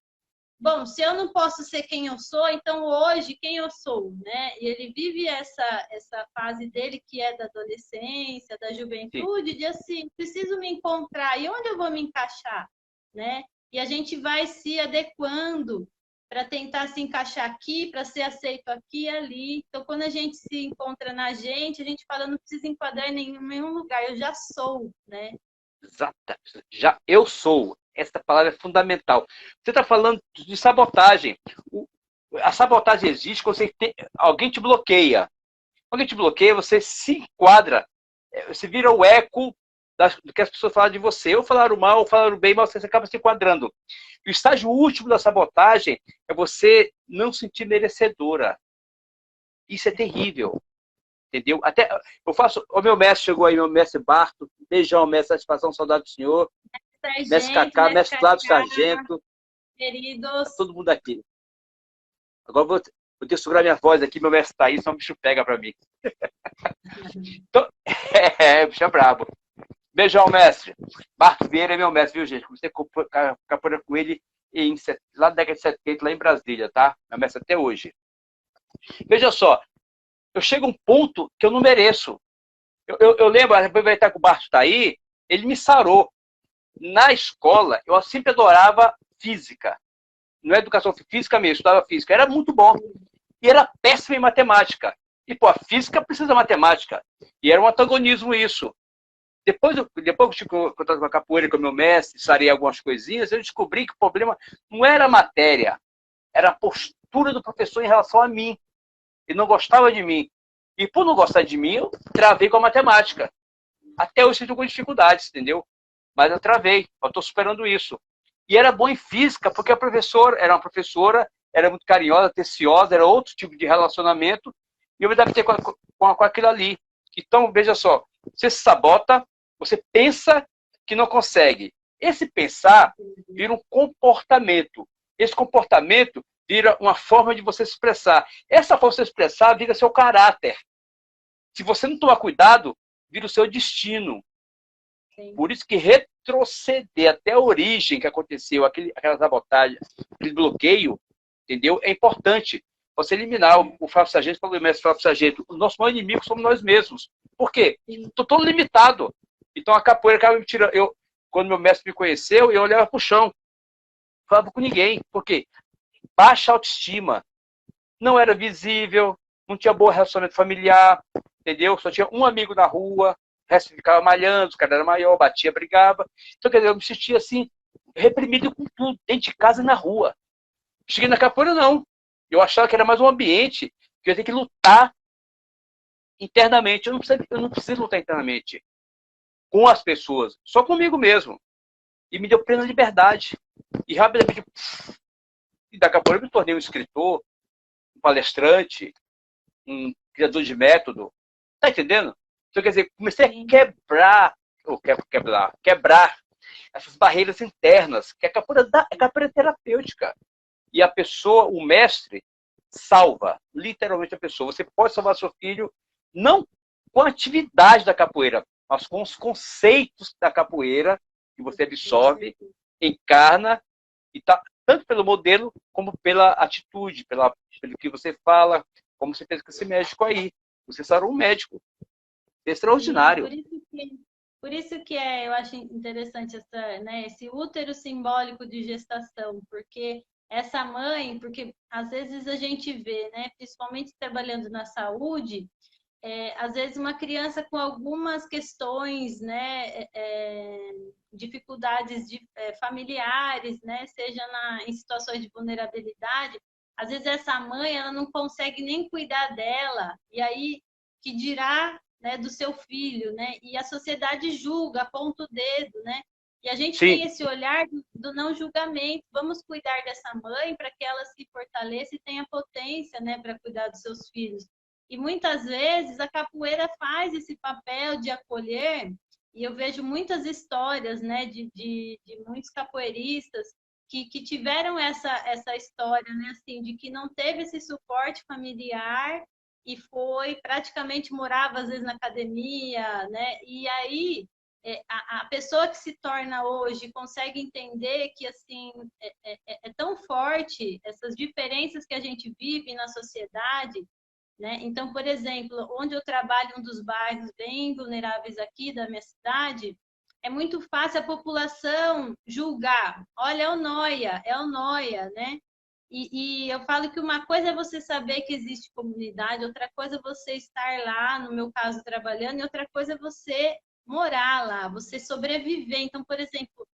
Bom, se eu não posso ser quem eu sou, então hoje quem eu sou, né? E ele vive essa fase dele que é da adolescência, da Sim. juventude, de assim, preciso me encontrar e onde eu vou me encaixar, né? E a gente vai se adequando para tentar se encaixar aqui, para ser aceito aqui e ali. Então, quando a gente se encontra na gente, a gente fala, não precisa enquadrar em nenhum lugar, eu já sou, né? Exata. Já eu sou. Essa palavra é fundamental. Você está falando de sabotagem. A sabotagem existe quando alguém te bloqueia. Alguém te bloqueia, você se enquadra. Você vira o eco do que as pessoas falam de você. Ou falaram mal, ou falaram bem, mas você acaba se enquadrando. E o estágio último da sabotagem é você não sentir merecedora. Isso é terrível. Entendeu? Até eu faço. O meu mestre chegou aí, meu mestre Barto. Beijão, mestre, satisfação, saudade do senhor. Mestre Sargento, Cacá, mestre mestre Flávio Cacá, Sargento. queridos. Tá todo mundo aqui. Agora vou ter que segurar minha voz aqui, meu mestre tá aí, senão o bicho pega pra mim. Então, o bicho é brabo. Beijão, mestre. Barto Vieira é meu mestre, viu, gente? Comecei a capoeira com ele lá na década de 70, lá em Brasília, tá? Meu mestre até hoje. Veja só, eu chego a um ponto que eu não mereço. Eu lembro, aproveitar que o Barto tá aí, ele me sarou. Na escola, eu sempre adorava física. não é educação física mesmo, estudava física, era muito bom. E era péssimo em matemática. E, pô, a física precisa de matemática. E era um antagonismo isso. Depois que eu estava com a capoeira com o meu mestre, sarei algumas coisinhas, eu descobri que o problema não era a matéria, era a postura do professor em relação a mim. Ele não gostava de mim. E por não gostar de mim, eu travei com a matemática. Até hoje eu estou com dificuldades, entendeu? Mas eu travei, eu estou superando isso. E era bom em física, porque a professora era uma professora, era muito carinhosa, atenciosa, era outro tipo de relacionamento, e eu me adaptei com aquilo ali. Então, veja só, você se sabota, você pensa que não consegue. Esse pensar vira um comportamento. Esse comportamento vira uma forma de você se expressar. Essa forma de se expressar vira seu caráter. Se você não tomar cuidado, vira o seu destino. Sim. Por isso que retroceder até a origem que aconteceu, aquela sabotagem, aquele bloqueio, entendeu? É importante. Você eliminar o Flávio Sargento, falou o mestre Flávio Sargento, o nosso maior inimigo somos nós mesmos. Por quê? Estou todo limitado. Então a capoeira acaba me tirando. Quando meu mestre me conheceu, eu olhava para o chão. Não falava com ninguém. Por quê? Baixa autoestima. Não era visível, não tinha bom relacionamento familiar, entendeu? Só tinha um amigo na rua, o resto ficava malhando, os caras eram maior, batia, brigava. Então, quer dizer, eu me sentia assim, reprimido com tudo, dentro de casa e na rua. Cheguei na capoeira, não. Eu achava que era mais um ambiente que eu ia ter que lutar internamente. Eu não preciso lutar internamente com as pessoas, só comigo mesmo. E me deu plena liberdade. E rapidamente, e da capoeira eu me tornei um escritor, um palestrante, um criador de método. Tá entendendo? Então, quer dizer, comecei a quebrar essas barreiras internas, que a capoeira é terapêutica. E a pessoa, o mestre, salva literalmente a pessoa. Você pode salvar seu filho não com a atividade da capoeira, mas com os conceitos da capoeira que você absorve, encarna, e tá, tanto pelo modelo como pela atitude, pelo que você fala, como você fez com esse médico aí. Você sarou um médico extraordinário. Por isso que eu acho interessante esse útero simbólico de gestação, porque essa mãe, porque às vezes a gente vê, né, principalmente trabalhando na saúde, às vezes uma criança com algumas questões, né, dificuldades familiares, né, seja em situações de vulnerabilidade, às vezes essa mãe ela não consegue nem cuidar dela, e aí que dirá, né, do seu filho, né, e a sociedade julga, aponta o dedo, né, e a gente tem esse olhar do não julgamento. Vamos cuidar dessa mãe para que ela se fortaleça e tenha potência, né, para cuidar dos seus filhos. E muitas vezes a capoeira faz esse papel de acolher, e eu vejo muitas histórias, né, de muitos capoeiristas que tiveram essa história, né, assim, de que não teve esse suporte familiar e praticamente morava às vezes na academia, né, e aí a pessoa que se torna hoje consegue entender que assim é tão forte essas diferenças que a gente vive na sociedade, né? Então, por exemplo, onde eu trabalho, um dos bairros bem vulneráveis aqui da minha cidade, é muito fácil a população julgar. Olha, é o noia, né? E eu falo que uma coisa é você saber que existe comunidade, outra coisa é você estar lá, no meu caso, trabalhando, e outra coisa é você morar lá, você sobreviver. Então, por exemplo,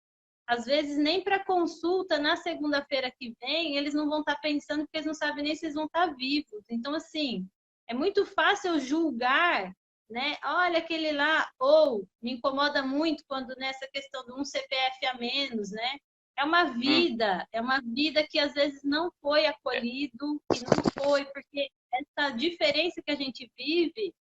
às vezes nem para consulta na segunda-feira que vem, eles não vão estar pensando porque eles não sabem nem se eles vão estar vivos. Então, assim, é muito fácil eu julgar, né? Olha aquele lá, ou me incomoda muito quando nessa questão de um CPF a menos, né? É uma vida que às vezes não foi acolhido, e não foi, porque essa diferença que a gente vive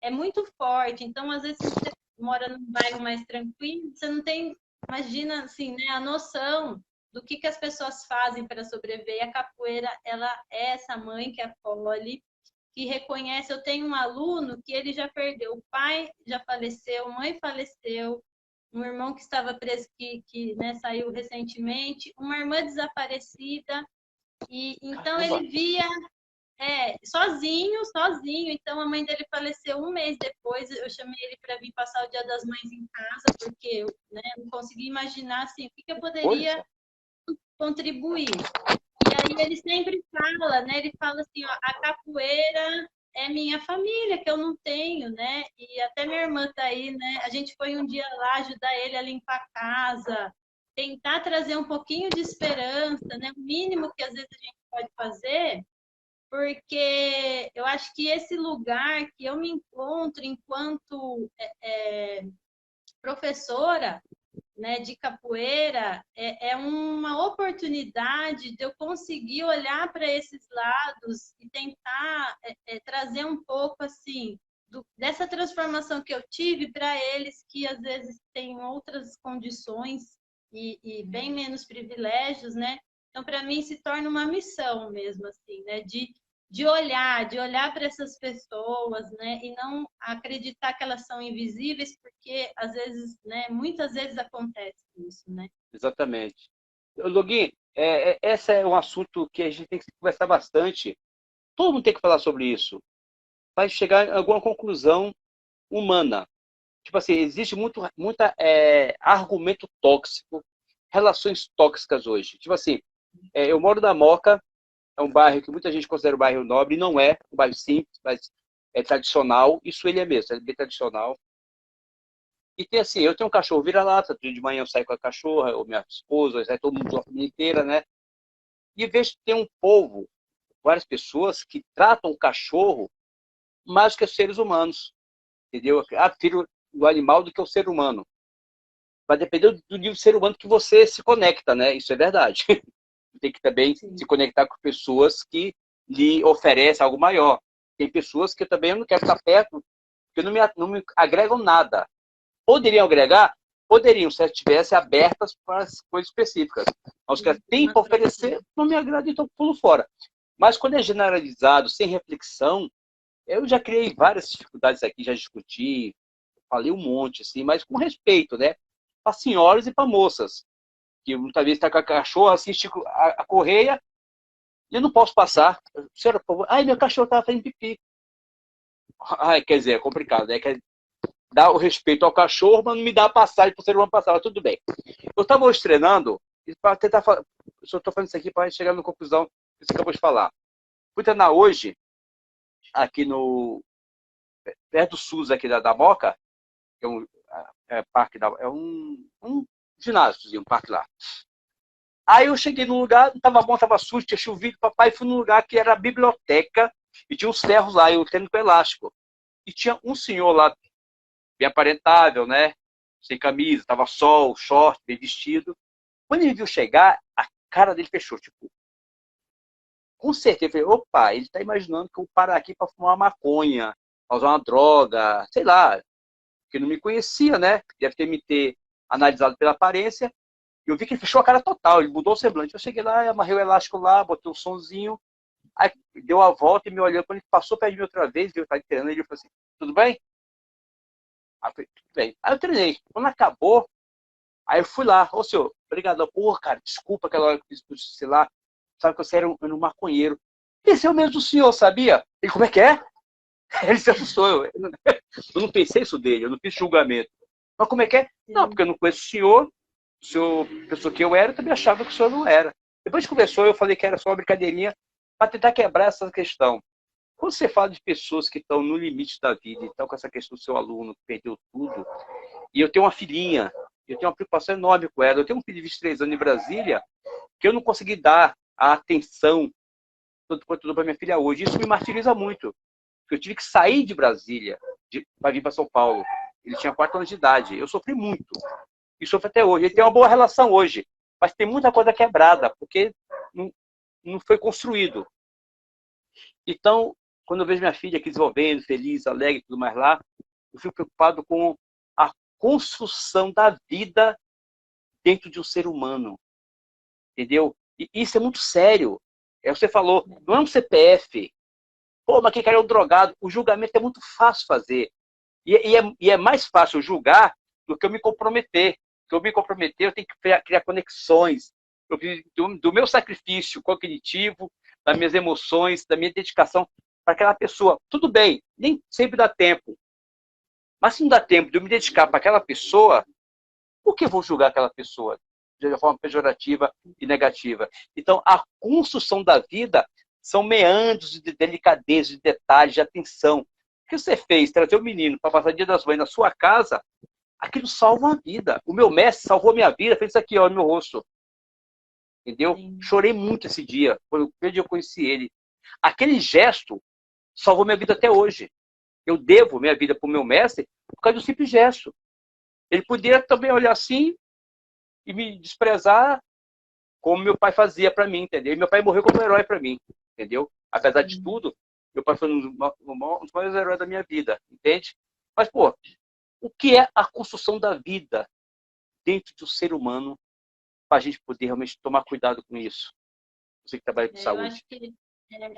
é muito forte. Então, às vezes, você mora num bairro mais tranquilo, você não tem, imagina assim, né, a noção do que as pessoas fazem para sobreviver. E a capoeira, ela é essa mãe que acolhe, que reconhece. Eu tenho um aluno que ele já perdeu, o pai já faleceu, a mãe faleceu, um irmão que estava preso que né, saiu recentemente, uma irmã desaparecida, e então ele via sozinho. Então a mãe dele faleceu um mês depois. Eu chamei ele para vir passar o Dia das Mães em casa, porque eu, né, não conseguia imaginar assim, o que eu poderia contribuir. ele sempre fala, né? Ele fala assim, ó, a capoeira é minha família, que eu não tenho, né? E até minha irmã tá aí, né? A gente foi um dia lá ajudar ele a limpar a casa, tentar trazer um pouquinho de esperança, né? O mínimo que às vezes a gente pode fazer, porque eu acho que esse lugar que eu me encontro enquanto professora, né, de capoeira, é uma oportunidade de eu conseguir olhar para esses lados e tentar trazer um pouco assim dessa transformação que eu tive para eles que às vezes têm outras condições e bem menos privilégios, né? Então, para mim, se torna uma missão mesmo, assim, né? De olhar para essas pessoas, né? E não acreditar que elas são invisíveis, porque às vezes, né? Muitas vezes acontece isso, né? Exatamente. Login, esse é um assunto que a gente tem que conversar bastante. Todo mundo tem que falar sobre isso. Vai chegar a alguma conclusão humana. Tipo assim, existe muita argumento tóxico, relações tóxicas hoje. Tipo assim, eu moro na Moca, é um bairro que muita gente considera um bairro nobre, e não é um bairro simples, mas é tradicional. Isso ele é mesmo, é bem tradicional. E tem assim, eu tenho um cachorro vira-lata, de manhã eu saio com a cachorra, ou minha esposa, sai todo mundo, a família inteira, né? E vejo que tem um povo, várias pessoas que tratam o cachorro mais que os seres humanos, entendeu? Prefiro o animal do que o ser humano. Vai depender do nível de ser humano que você se conecta, né? Isso é verdade. Tem que também se conectar com pessoas que lhe oferecem algo maior. Tem pessoas que eu também não quero estar perto, que não me agregam nada. Poderiam agregar? Poderiam, se estivessem abertas para as coisas específicas. Os que têm para oferecer, não me agrada, então pulo fora. Mas quando é generalizado, sem reflexão, eu já criei várias dificuldades aqui, já discuti, falei um monte, assim, mas com respeito, né? Para senhoras e para moças. Que muitas vezes está com a cachorra, assiste a correia, e eu não posso passar. Senhora, por favor, ai, meu cachorro estava fazendo pipi. Ai, quer dizer, é complicado, né? Quer dar o respeito ao cachorro, mas não me dá a passagem para o ser humano passar, mas tudo bem. Eu estava hoje treinando, para tentar falar, eu só estou falando isso aqui para chegar na conclusão que você acabou de falar. Fui treinar hoje, aqui no perto do SUS aqui da Moca, que é um parque é um ginásio, um parque lá. Aí eu cheguei num lugar, estava bom, estava sujo, tinha chovido, papai, fui num lugar que era a biblioteca e tinha uns ferros lá, eu tendo com elástico. E tinha um senhor lá, bem aparentável, né? Sem camisa, tava sol, short, bem vestido. Quando ele viu chegar, a cara dele fechou, tipo, com certeza, eu falei, opa, ele está imaginando que eu vou parar aqui para fumar uma maconha, para usar uma droga, sei lá, que não me conhecia, né? Deve ter analisado pela aparência. Eu vi que ele fechou a cara total, ele mudou o semblante. Eu cheguei lá, amarrei o elástico lá, botei um sonzinho, aí deu a volta e me olhou. Quando ele passou perto de mim outra vez, eu estava treinando, ele falou assim, tudo bem? Aí eu falei, tudo bem. Aí eu treinei. Quando acabou, aí eu fui lá, ô senhor, obrigado. Pô, cara, desculpa aquela hora que eu fiz, sei lá, sabe que você era um maconheiro. Esse é o mesmo senhor, sabia? Ele, como é que é? Ele se assustou. Eu não pensei isso dele, eu não fiz julgamento. Mas como é que é? Não, porque eu não conheço o senhor pensou que eu era, eu também achava que o senhor não era. Depois que conversou, eu falei que era só uma brincadeirinha para tentar quebrar essa questão. Quando você fala de pessoas que estão no limite da vida, e estão com essa questão do seu aluno que perdeu tudo, e eu tenho uma filhinha, eu tenho uma preocupação enorme com ela, eu tenho um filho de 23 anos em Brasília, que eu não consegui dar a atenção quanto dou para minha filha hoje. Isso me martiriza muito. Eu tive que sair de Brasília para vir para São Paulo. Ele tinha 4 anos de idade. Eu sofri muito. E sofro até hoje. Ele tem uma boa relação hoje. Mas tem muita coisa quebrada, porque não foi construído. Então, quando eu vejo minha filha aqui desenvolvendo, feliz, alegre e tudo mais lá, eu fico preocupado com a construção da vida dentro de um ser humano. Entendeu? E isso é muito sério. Você falou, não é um CPF. Pô, mas quem cara é um drogado? O julgamento é muito fácil fazer. E é mais fácil julgar do que eu me comprometer. Se eu me comprometer, eu tenho que criar conexões. Do meu sacrifício cognitivo, das minhas emoções, da minha dedicação para aquela pessoa. Tudo bem, nem sempre dá tempo. Mas se não dá tempo de eu me dedicar para aquela pessoa, por que eu vou julgar aquela pessoa? de forma pejorativa e negativa. Então, a construção da vida são meandros de delicadeza, de detalhes, de atenção. O que você fez? Trazer o menino para passar o Dia das Mães na sua casa, aquilo salva uma vida. O meu mestre salvou minha vida, fez isso aqui, ó, no meu rosto. Entendeu? Sim. Chorei muito esse dia, foi o primeiro dia que eu conheci ele. Aquele gesto salvou minha vida até hoje. Eu devo minha vida para o meu mestre por causa do simples gesto. Ele podia também olhar assim e me desprezar como meu pai fazia para mim, entendeu? E meu pai morreu como um herói para mim, entendeu? Apesar de tudo, meu pai foi um dos maiores heróis da minha vida, entende? Mas, pô, o que é a construção da vida dentro do ser humano para a gente poder realmente tomar cuidado com isso? Você que trabalha com Eu saúde. acho que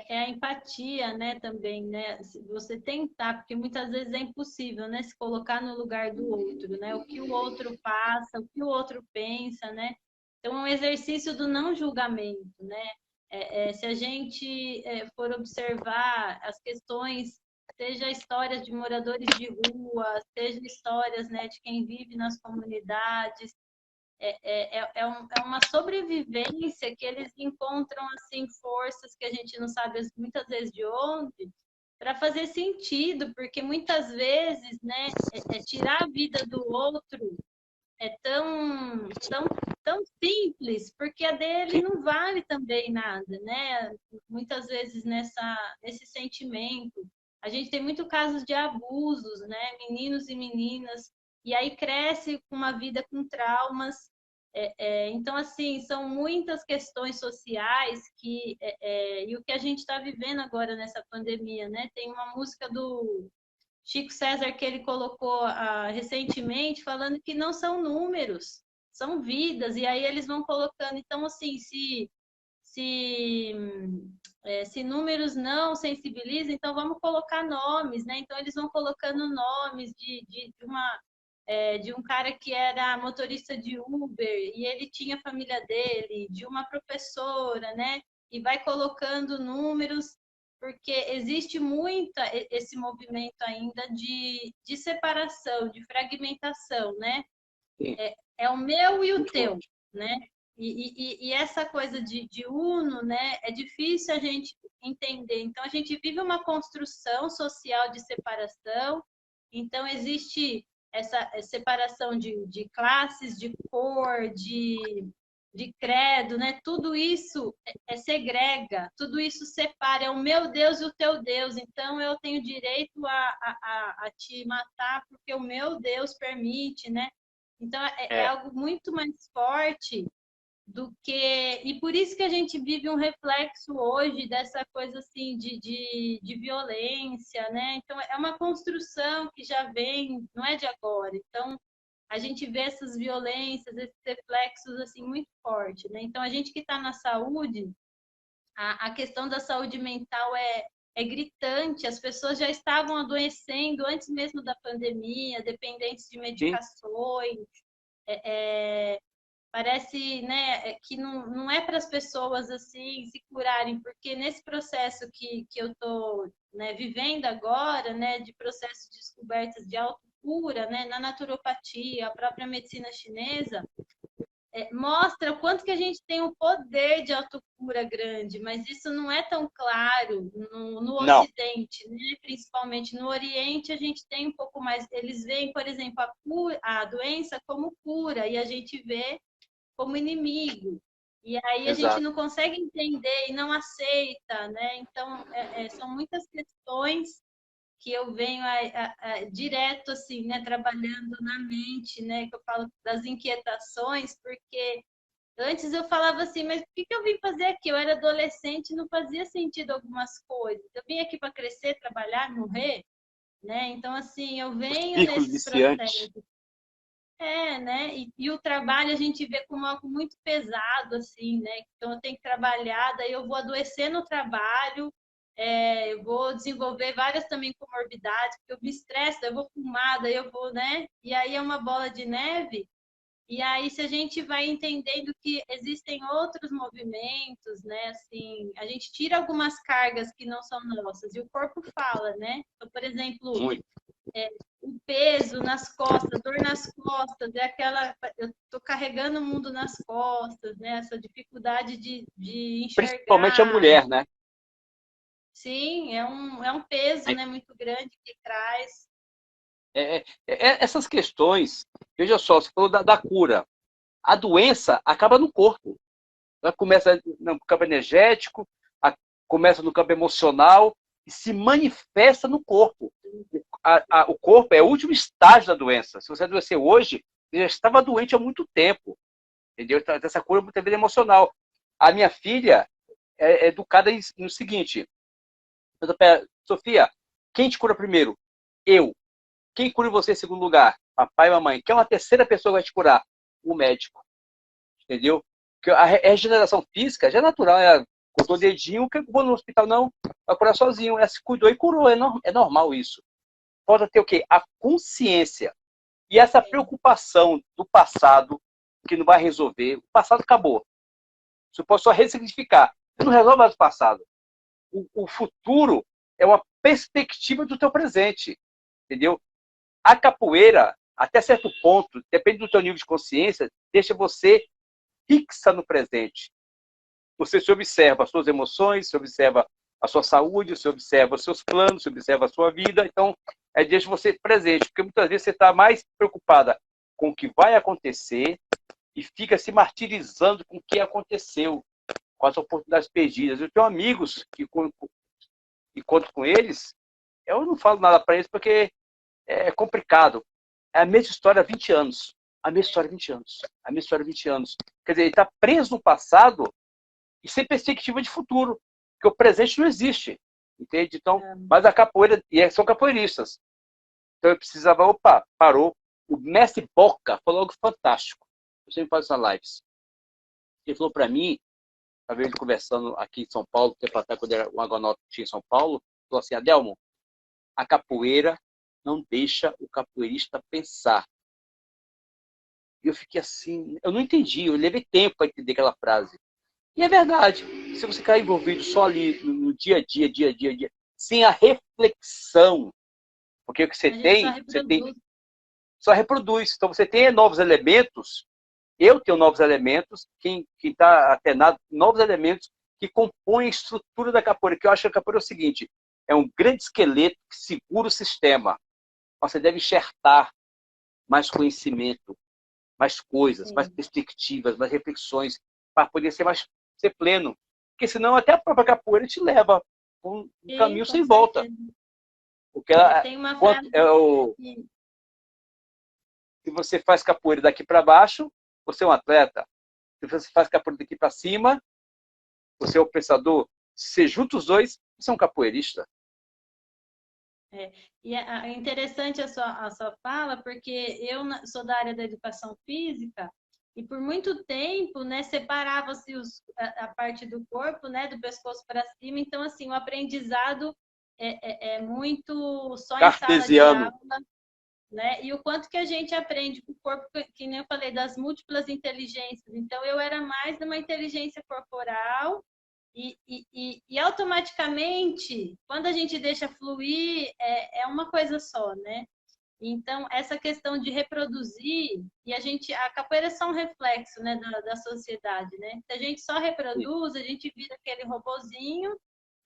é a empatia, né, também, né? Você tentar, porque muitas vezes é impossível, né, se colocar no lugar do outro, né? O que o outro passa, o que o outro pensa, né? Então, é um exercício do não julgamento, né? Se a gente for observar as questões, seja histórias de moradores de rua, seja histórias, né, de quem vive nas comunidades, é uma sobrevivência que eles encontram assim forças que a gente não sabe muitas vezes de onde para fazer sentido, porque muitas vezes, né, tirar a vida do outro é tão simples, porque a dele Sim. não vale também nada, né? Muitas vezes nesse sentimento, a gente tem muito casos de abusos, né? Meninos e meninas, e aí cresce com uma vida com traumas. Então, assim, são muitas questões sociais e o que a gente está vivendo agora nessa pandemia, né? Tem uma música do Chico César que ele colocou recentemente falando que não são números, são vidas, e aí eles vão colocando. Então, assim, se, se números não sensibilizam, então vamos colocar nomes, né? Então, eles vão colocando nomes de um cara que era motorista de Uber e ele tinha a família dele, de uma professora, né? E vai colocando números, porque existe muita esse movimento ainda de separação, de fragmentação, né? Sim. É o meu e o Muito teu, forte. né? E essa coisa de uno, né? É difícil a gente entender. Então, a gente vive uma construção social de separação. Então, existe essa separação de classes, de cor, de credo, né? Tudo isso segrega, tudo isso separa. É o meu Deus e o teu Deus. Então, eu tenho direito a te matar porque o meu Deus permite, né? Então, é É. algo muito mais forte do que. E por isso que a gente vive um reflexo hoje dessa coisa assim de violência, né? Então, é uma construção que já vem, não é de agora. Então, a gente vê essas violências, esses reflexos assim muito fortes, né? Então, a gente que está na saúde, a questão da saúde mental é gritante. As pessoas já estavam adoecendo antes mesmo da pandemia, dependentes de Sim. medicações. Parece, né, que não é para as pessoas assim se curarem, porque nesse processo que eu estou, né, vivendo agora, né, de processo de descobertas de autocura, né, na naturopatia, a própria medicina chinesa, mostra o quanto que a gente tem um poder de autocura grande, mas isso não é tão claro no Não. Ocidente, né? Principalmente no Oriente a gente tem um pouco mais, eles veem, por exemplo, a doença como cura e a gente vê como inimigo. E aí a gente Exato. não consegue entender e não aceita, né? Então, são muitas questões que eu venho direto, assim, né? Trabalhando na mente, né? Que eu falo das inquietações, porque antes eu falava assim, mas o que eu vim fazer aqui? Eu era adolescente e não fazia sentido algumas coisas. Eu vim aqui para crescer, trabalhar, morrer, né? Então, assim, eu O venho círculo nesses viciante. processos. Né? E o trabalho a gente vê como algo muito pesado, assim, né? Então eu tenho que trabalhar, daí eu vou adoecer no trabalho, eu vou desenvolver várias também comorbidades, porque eu me estresso, daí eu vou fumar, daí eu vou, né? E aí é uma bola de neve. E aí, se a gente vai entendendo que existem outros movimentos, né? Assim, a gente tira algumas cargas que não são nossas, e o corpo fala, né? Então, por exemplo, Muito. o peso nas costas, dor nas costas, é aquela, eu estou carregando o mundo nas costas, né? Essa dificuldade de Principalmente a enxergar. mulher, né? Sim, é um peso, né, muito grande que traz. Essas questões, veja só, você falou da cura. A doença acaba no corpo. Ela começa no campo energético, começa no campo emocional e se manifesta no corpo. O corpo é o último estágio da doença. Se você adoecer hoje, você já estava doente há muito tempo. Entendeu? Então, essa cura muitas vezes é emocional. A minha filha é educada no seguinte: Sofia, quem te cura primeiro? Eu. Quem cura você em segundo lugar? Papai e mamãe. Quem é uma terceira pessoa que vai te curar? O médico. Entendeu? Porque a regeneração física já é natural. Cortou o dedinho, que vou no hospital, não. Vai curar sozinho. Ela se cuidou e curou. É normal isso. Falta ter o quê? A consciência. E essa preocupação do passado, que não vai resolver. O passado acabou. Você pode só ressignificar. Você não resolve mais o passado. O futuro é uma perspectiva do teu presente. Entendeu? A capoeira, até certo ponto, depende do teu nível de consciência, deixa você fixa no presente. Você se observa as suas emoções, se observa a sua saúde, se observa os seus planos, se observa a sua vida. Então, deixa você presente, porque muitas vezes você está mais preocupada com o que vai acontecer e fica se martirizando com o que aconteceu, com as oportunidades perdidas. Eu tenho amigos que encontro com eles, eu não falo nada para eles porque é complicado. É a mesma história há 20 anos. A mesma história há 20 anos. A mesma história há 20 anos. Quer dizer, ele está preso no passado e sem perspectiva de futuro. Porque o presente não existe. Entende? Então, mas a capoeira, são capoeiristas. Então eu precisava, parou. O mestre Boca falou algo fantástico. Eu sempre faço nas lives. Ele falou para mim, uma vez conversando aqui em São Paulo, tempo atrás, quando era um agonauta em São Paulo, falou assim: Adelmo, a capoeira não deixa o capoeirista pensar. E eu fiquei assim, eu não entendi, eu levei tempo para entender aquela frase. E é verdade, se você ficar envolvido só ali no dia a dia, sem a reflexão, porque o que A gente só reproduz. só reproduz. Então você tem novos elementos, eu tenho novos elementos, quem está atenado, novos elementos que compõem a estrutura da capoeira, que eu acho que a capoeira é o seguinte, é um grande esqueleto que segura o sistema. Você deve enxertar mais conhecimento, mais coisas, mais Sim. perspectivas, mais reflexões, para poder ser pleno. Porque senão até a própria capoeira te leva um Sim, caminho com sem volta. certeza. Porque ela, Tem uma frase que se você faz capoeira daqui para baixo, você é um atleta. Se você faz capoeira daqui para cima, você é o pensador. Se você junta os dois, você é um capoeirista. E é interessante a sua fala, porque eu sou da área da educação física e por muito tempo, né, separava-se a parte do corpo, né, do pescoço para cima. Então, assim, o aprendizado é muito só em sala de Cartesiano. aula, né? E o quanto que a gente aprende com o corpo, que nem eu falei, das múltiplas inteligências. Então, eu era mais de uma inteligência corporal e automaticamente, quando a gente deixa fluir, é uma coisa só, né? Então, essa questão de reproduzir, a capoeira é só um reflexo, né, da sociedade, né? Se a gente só reproduz, a gente vira aquele robozinho.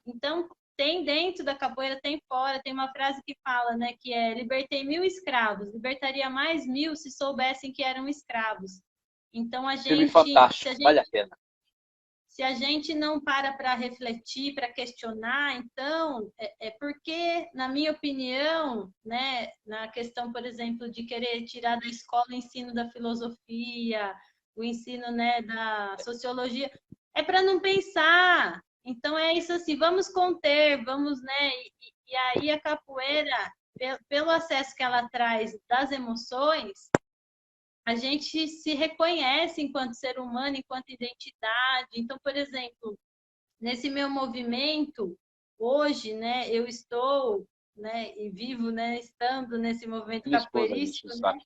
Então, tem dentro da capoeira, tem fora, tem uma frase que fala, né, que é: libertei 1000 escravos, libertaria mais 1000 se soubessem que eram escravos. Então, Filme se a fantástico, vale gente a pena. se a gente não para refletir, para questionar, então, porque, na minha opinião, né, na questão, por exemplo, de querer tirar da escola o ensino da filosofia, o ensino, né, da sociologia, é para não pensar. Então, é isso assim, vamos conter, vamos, né, e aí a capoeira, pelo acesso que ela traz das emoções, a gente se reconhece enquanto ser humano, enquanto identidade. Então, por exemplo, nesse meu movimento, hoje, né, eu estou, né, e vivo, né, estando nesse movimento Minha esposa, a gente capoeirístico, não né,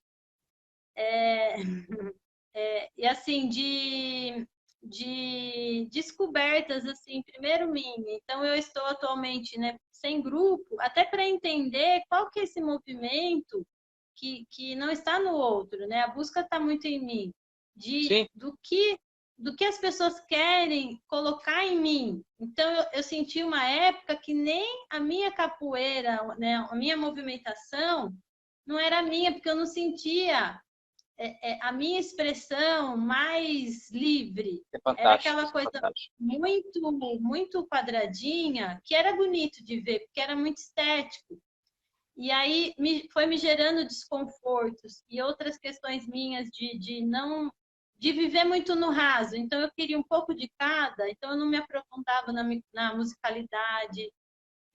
sabe. e assim, de de descobertas, assim, primeiro minha. Então, eu estou atualmente, né, sem grupo, até para entender qual que é esse movimento que não está no outro, né? A busca está muito em mim, Sim. do que as pessoas querem colocar em mim. Então, eu senti uma época que nem a minha capoeira, né, a minha movimentação não era minha, porque eu não sentia a minha expressão mais livre. É Era fantástico, aquela coisa fantástico. muito quadradinha, que era bonito de ver, porque era muito estético. E aí foi me gerando desconfortos e outras questões minhas de não de viver muito no raso. Então eu queria um pouco de cada, então eu não me aprofundava na musicalidade.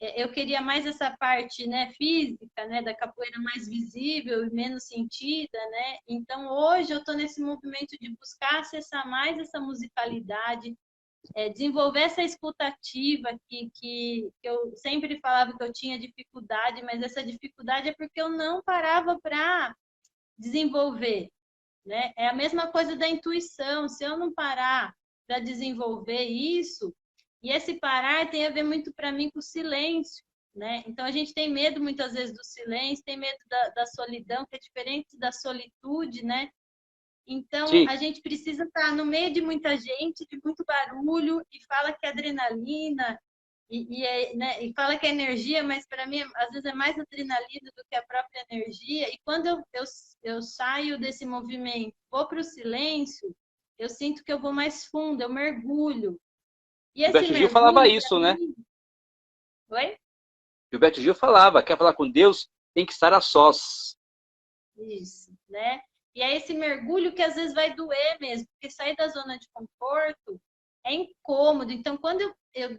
Eu queria mais essa parte, né, física, né, da capoeira mais visível e menos sentida, né? Então hoje eu estou nesse movimento de buscar acessar mais essa musicalidade, desenvolver essa escutativa que eu sempre falava que eu tinha dificuldade, mas essa dificuldade é porque eu não parava para desenvolver, né? É a mesma coisa da intuição. Se eu não parar para desenvolver isso, e esse parar tem a ver muito para mim com o silêncio, né? Então a gente tem medo muitas vezes do silêncio, tem medo da solidão, que é diferente da solitude, né? Então, Sim, a gente precisa estar no meio de muita gente, de muito barulho, e fala que é adrenalina, né, e fala que é energia, mas para mim, às vezes, é mais adrenalina do que a própria energia. E quando eu saio desse movimento, vou para o silêncio, eu sinto que eu vou mais fundo, eu mergulho. E esse Gilberto Gil falava mergulho, para isso, né? mim. Oi? Gilberto Gil falava, quer falar com Deus, tem que estar a sós. Isso, né? E é esse mergulho que às vezes vai doer mesmo, porque sair da zona de conforto é incômodo. Então, quando eu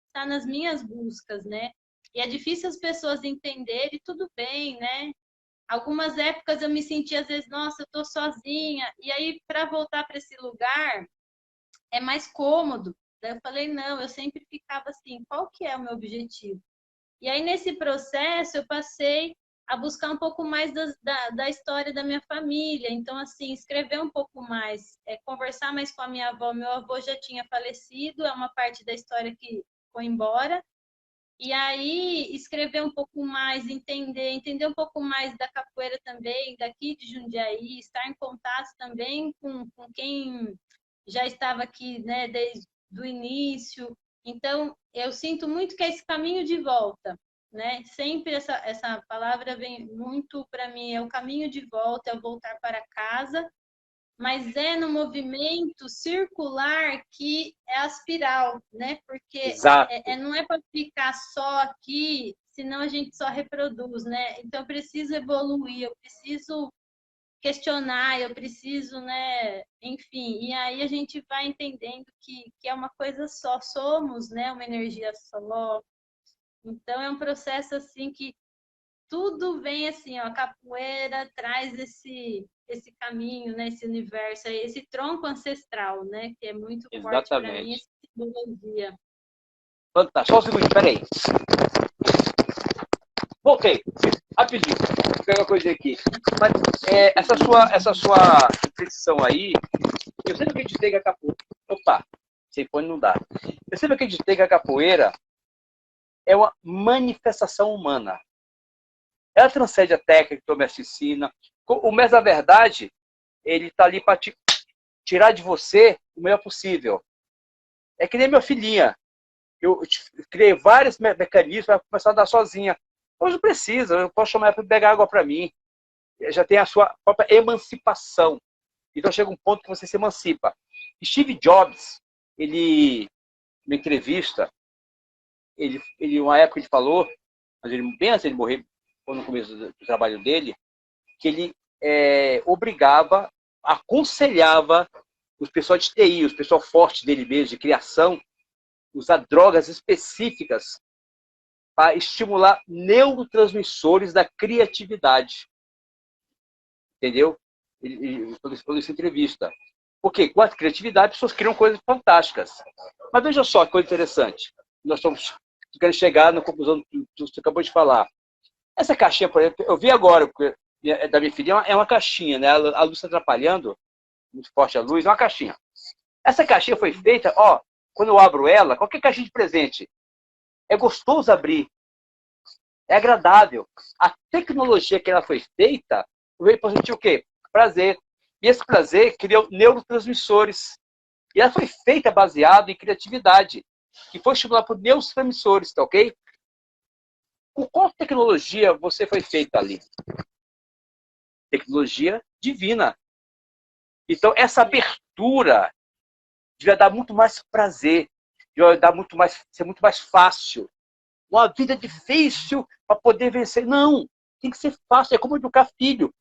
estar nas minhas buscas, né? E é difícil as pessoas entenderem, tudo bem, né? Algumas épocas eu me sentia às vezes, nossa, eu tô sozinha. E aí, para voltar para esse lugar, é mais cômodo. Daí eu falei, não, eu sempre ficava assim, qual que é o meu objetivo? E aí, nesse processo, eu passei a buscar um pouco mais da história da minha família. Então, assim, escrever um pouco mais, conversar mais com a minha avó. Meu avô já tinha falecido, é uma parte da história que foi embora. E aí, escrever um pouco mais, entender um pouco mais da capoeira também, daqui de Jundiaí, estar em contato também com quem já estava aqui, né, desde o início. Então, eu sinto muito que é esse caminho de volta, né? Sempre essa palavra vem muito para mim, é o caminho de volta, é o voltar para casa, mas é no movimento circular que é a espiral, né? Porque Exato. não é para ficar só aqui, senão a gente só reproduz, né? Então, eu preciso evoluir, eu preciso questionar, eu preciso, né? Enfim, e aí a gente vai entendendo que é uma coisa só, somos, né? Uma energia só. Então, é um processo assim que tudo vem assim, ó, a capoeira traz esse caminho, né, esse universo, esse tronco ancestral, né, que é muito forte para mim, Exatamente. essa simbologia. Fantástico. Só um segundo, peraí. Voltei. Rapidinho. Vou pegar uma coisa aqui. Mas essa sua reflexão aí, eu sempre acreditei que a capoeira. Opa, sem fone não dá. Eu sempre acreditei que a capoeira é uma manifestação humana. Ela transcende a técnica que o mestre ensina. O mestre, na verdade, ele está ali para tirar de você o melhor possível. É que nem minha filhinha. Eu criei vários mecanismos para começar a andar sozinha. Hoje não precisa, eu posso chamar ela para pegar água para mim. Já tem a sua própria emancipação. Então chega um ponto que você se emancipa. Steve Jobs, ele, numa entrevista, uma época ele falou, mas ele, bem antes de ele morrer, ou no começo do trabalho dele, que ele obrigava, aconselhava os pessoal de TI, os pessoal forte dele mesmo, de criação, usar drogas específicas para estimular neurotransmissores da criatividade. Entendeu? Ele falou isso em entrevista. Porque com a criatividade, as pessoas criam coisas fantásticas. Mas veja só que coisa interessante. Nós estamos querendo chegar na conclusão do que você acabou de falar. Essa caixinha, por exemplo, eu vi agora, porque da minha filha é uma caixinha, né? A luz está atrapalhando, muito forte a luz, é uma caixinha. Essa caixinha foi feita, ó, quando eu abro ela, qualquer caixinha de presente, é gostoso abrir, é agradável. A tecnologia que ela foi feita veio para sentir o quê? Prazer. E esse prazer criou neurotransmissores. E ela foi feita baseado em criatividade, que foi estimulada por neurotransmissores, tá ok? Com qual tecnologia você foi feita ali? Tecnologia divina. Então, essa abertura devia dar muito mais prazer, devia dar muito mais, ser muito mais fácil. Uma vida difícil para poder vencer. Não, tem que ser fácil. É como educar filho.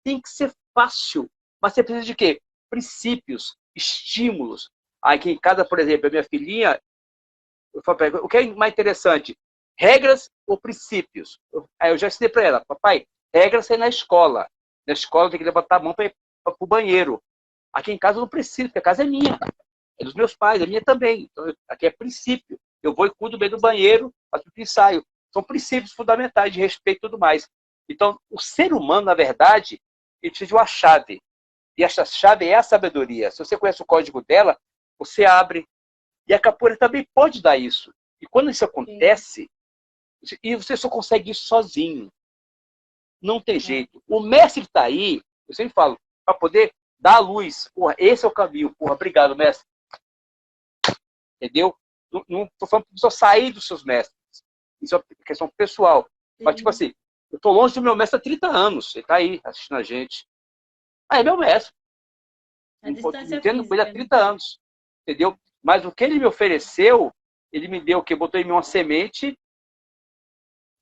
Tem que ser fácil. Mas você precisa de quê? Princípios, estímulos. Aqui em casa, por exemplo, a minha filhinha, eu falo pra ela, o que é mais interessante? Regras ou princípios? Aí eu já ensinei para ela, papai, regras é na escola. Na escola tem que levantar a mão para ir para o banheiro. Aqui em casa eu não preciso, porque a casa é minha. É dos meus pais, é minha também. Então, aqui é princípio. Eu vou e cuido bem do banheiro, faço o ensaio. São princípios fundamentais de respeito e tudo mais. Então, o ser humano, na verdade, ele precisa de uma chave. E essa chave é a sabedoria. Se você conhece o código dela, você abre. E a capoeira também pode dar isso. E quando isso acontece, e você só consegue isso sozinho. Não tem jeito. O mestre está aí, eu sempre falo, para poder dar a luz. Porra, esse é o caminho. Porra, obrigado, mestre. Entendeu? Não estou falando para você sair dos seus mestres. Isso é questão pessoal. Sim. Mas, tipo assim, eu estou longe do meu mestre há 30 anos. Ele está aí assistindo a gente. Ah, é meu mestre. Entendo com ele há 30 anos. Entendeu? Mas o que ele me ofereceu, ele me deu o quê? Botou em mim uma semente.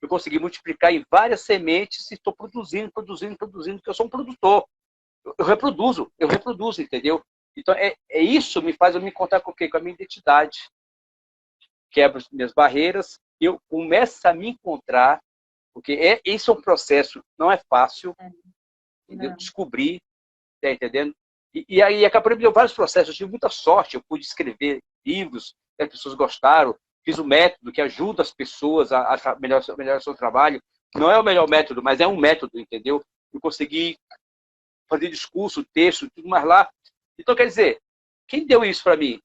Eu consegui multiplicar em várias sementes e estou produzindo, porque eu sou um produtor. Eu reproduzo, entendeu? Então, isso me faz eu me encontrar com o quê? Com a minha identidade. Quebro as minhas barreiras, eu começo a me encontrar, porque esse é um processo, não é fácil, entendeu? Descobrir, tá entendendo? E aí a capoeira me deu vários processos, eu tive muita sorte, eu pude escrever livros, as pessoas gostaram, fiz um método que ajuda as pessoas a melhorar o seu trabalho. Não é o melhor método, mas é um método, entendeu? Eu consegui fazer discurso, texto, tudo mais lá. Então, quer dizer, quem deu isso para mim?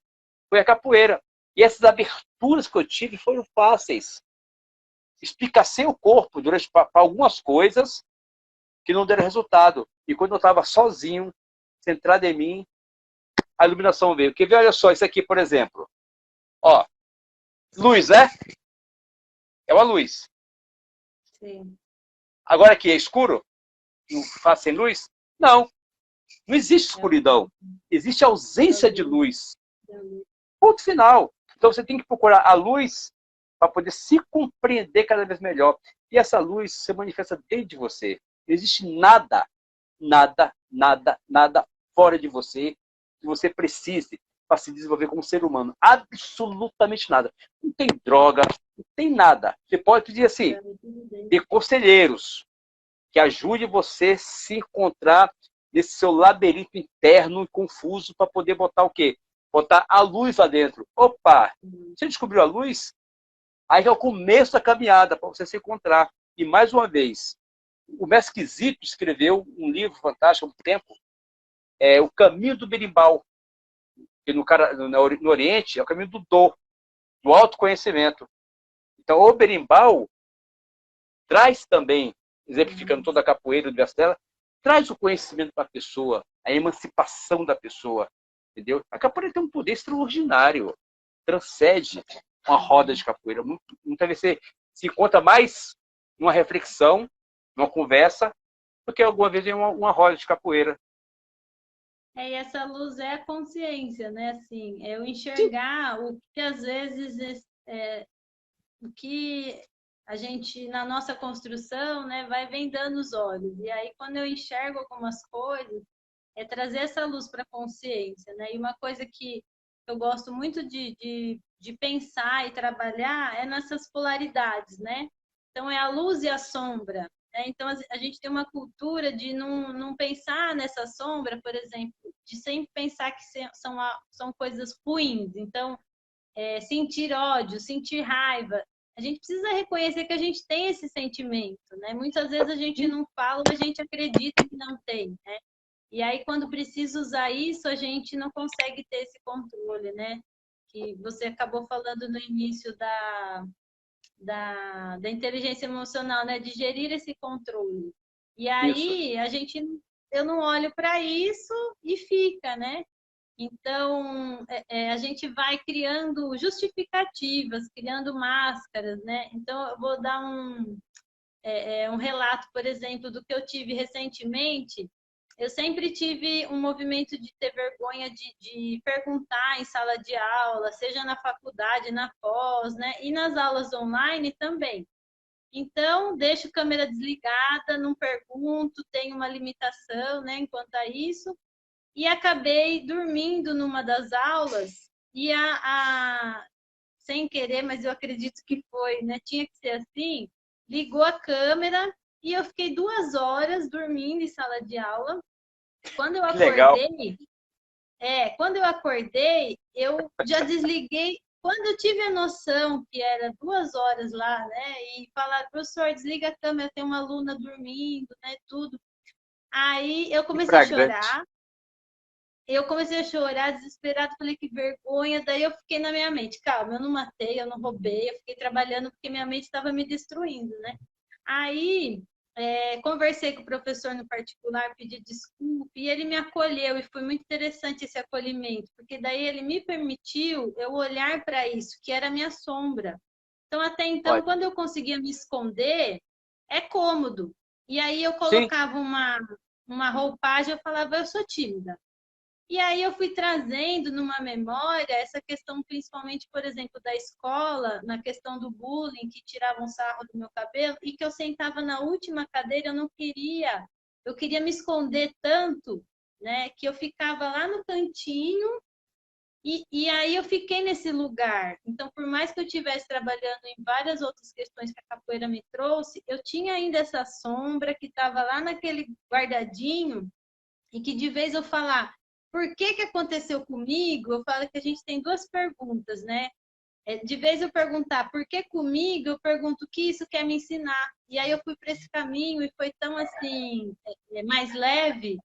Foi a capoeira. E essas aberturas que eu tive foram fáceis. Explicacei o corpo durante para algumas coisas que não deram resultado. E quando eu estava sozinho, centrado em mim, a iluminação veio. Quer ver? Olha só, isso aqui, por exemplo. Ó, luz, né? É uma luz. Sim. Agora aqui é escuro? Não faz sem luz? Não. Não existe escuridão. Existe ausência de luz. Ponto final. Então você tem que procurar a luz para poder se compreender cada vez melhor. E essa luz se manifesta dentro de você. Não existe nada, nada, nada, nada fora de você que você precise para se desenvolver como ser humano. Absolutamente nada. Não tem droga, não tem nada. Você pode pedir assim, ter conselheiros que ajudem você a se encontrar nesse seu labirinto interno e confuso para poder botar o quê? Botar a luz lá dentro. Opa! Você descobriu a luz? Aí é o começo da caminhada para você se encontrar. E mais uma vez, o mestre Quisito escreveu um livro fantástico há um tempo, O Caminho do Berimbau, que no Oriente é o caminho do autoconhecimento. Então, o berimbau traz também, exemplificando toda a capoeira do universo dela, traz o conhecimento para a pessoa, a emancipação da pessoa, entendeu? A capoeira tem um poder extraordinário, transcende uma roda de capoeira. Muitas vezes você se encontra mais numa reflexão, numa conversa, do que alguma vez em uma roda de capoeira. E essa luz é a consciência, né? Assim, é eu enxergar o que às vezes o que a gente na nossa construção, né, vai vendando os olhos. E aí quando eu enxergo algumas coisas, é trazer essa luz para a consciência, né? E uma coisa que eu gosto muito de pensar e trabalhar é nessas polaridades, né? Então é a luz e a sombra. Então, a gente tem uma cultura de não pensar nessa sombra, por exemplo, de sempre pensar que são coisas ruins. Então, sentir ódio, sentir raiva, A gente precisa reconhecer que a gente tem esse sentimento, né? Muitas vezes a gente não fala, a gente acredita que não tem, né? E aí, quando precisa usar isso, a gente não consegue ter esse controle, né? Que você acabou falando no início da inteligência emocional, né? De gerir esse controle. E Isso. aí, eu não olho para isso e fica, né? Então, a gente vai criando justificativas, criando máscaras, né? Então, eu vou dar um relato, por exemplo, do que eu tive recentemente. Eu sempre tive um movimento de ter vergonha de perguntar em sala de aula, seja na faculdade, na pós, né? E nas aulas online também. Então, deixo a câmera desligada, não pergunto, tenho uma limitação, né, enquanto a isso. E acabei dormindo numa das aulas e sem querer, mas eu acredito que foi, né? Tinha que ser assim, ligou a câmera e eu fiquei 2 horas dormindo em sala de aula. Quando eu Que legal. acordei, quando eu acordei, eu já desliguei. Quando eu tive a noção que era 2 horas lá, né? E falaram, professor, desliga a câmera, tem uma aluna dormindo, né? Tudo. Aí eu Que comecei a flagrante. chorar. Eu comecei a chorar, desesperada, falei que vergonha. Daí eu fiquei na minha mente, calma, eu não matei, eu não roubei, eu fiquei trabalhando porque minha mente estava me destruindo, né? Aí conversei com o professor no particular, pedi desculpa e ele me acolheu e foi muito interessante esse acolhimento, porque daí ele me permitiu eu olhar para isso, que era a minha sombra. Então, até então, Olha. quando eu conseguia me esconder, é cômodo. E aí eu Sim, colocava uma roupagem, eu falava, eu sou tímida. E aí eu fui trazendo numa memória essa questão, principalmente, por exemplo, da escola, na questão do bullying, que tiravam sarro do meu cabelo, e que eu sentava na última cadeira, eu queria me esconder tanto, né, que eu ficava lá no cantinho, e aí eu fiquei nesse lugar. Então, por mais que eu estivesse trabalhando em várias outras questões que a capoeira me trouxe, eu tinha ainda essa sombra que estava lá naquele guardadinho, e que de vez eu falar, por que que aconteceu comigo? Eu falo que a gente tem 2 perguntas, né? De vez eu perguntar por que comigo, eu pergunto o que isso quer me ensinar. E aí eu fui para esse caminho e foi tão assim, mais leve,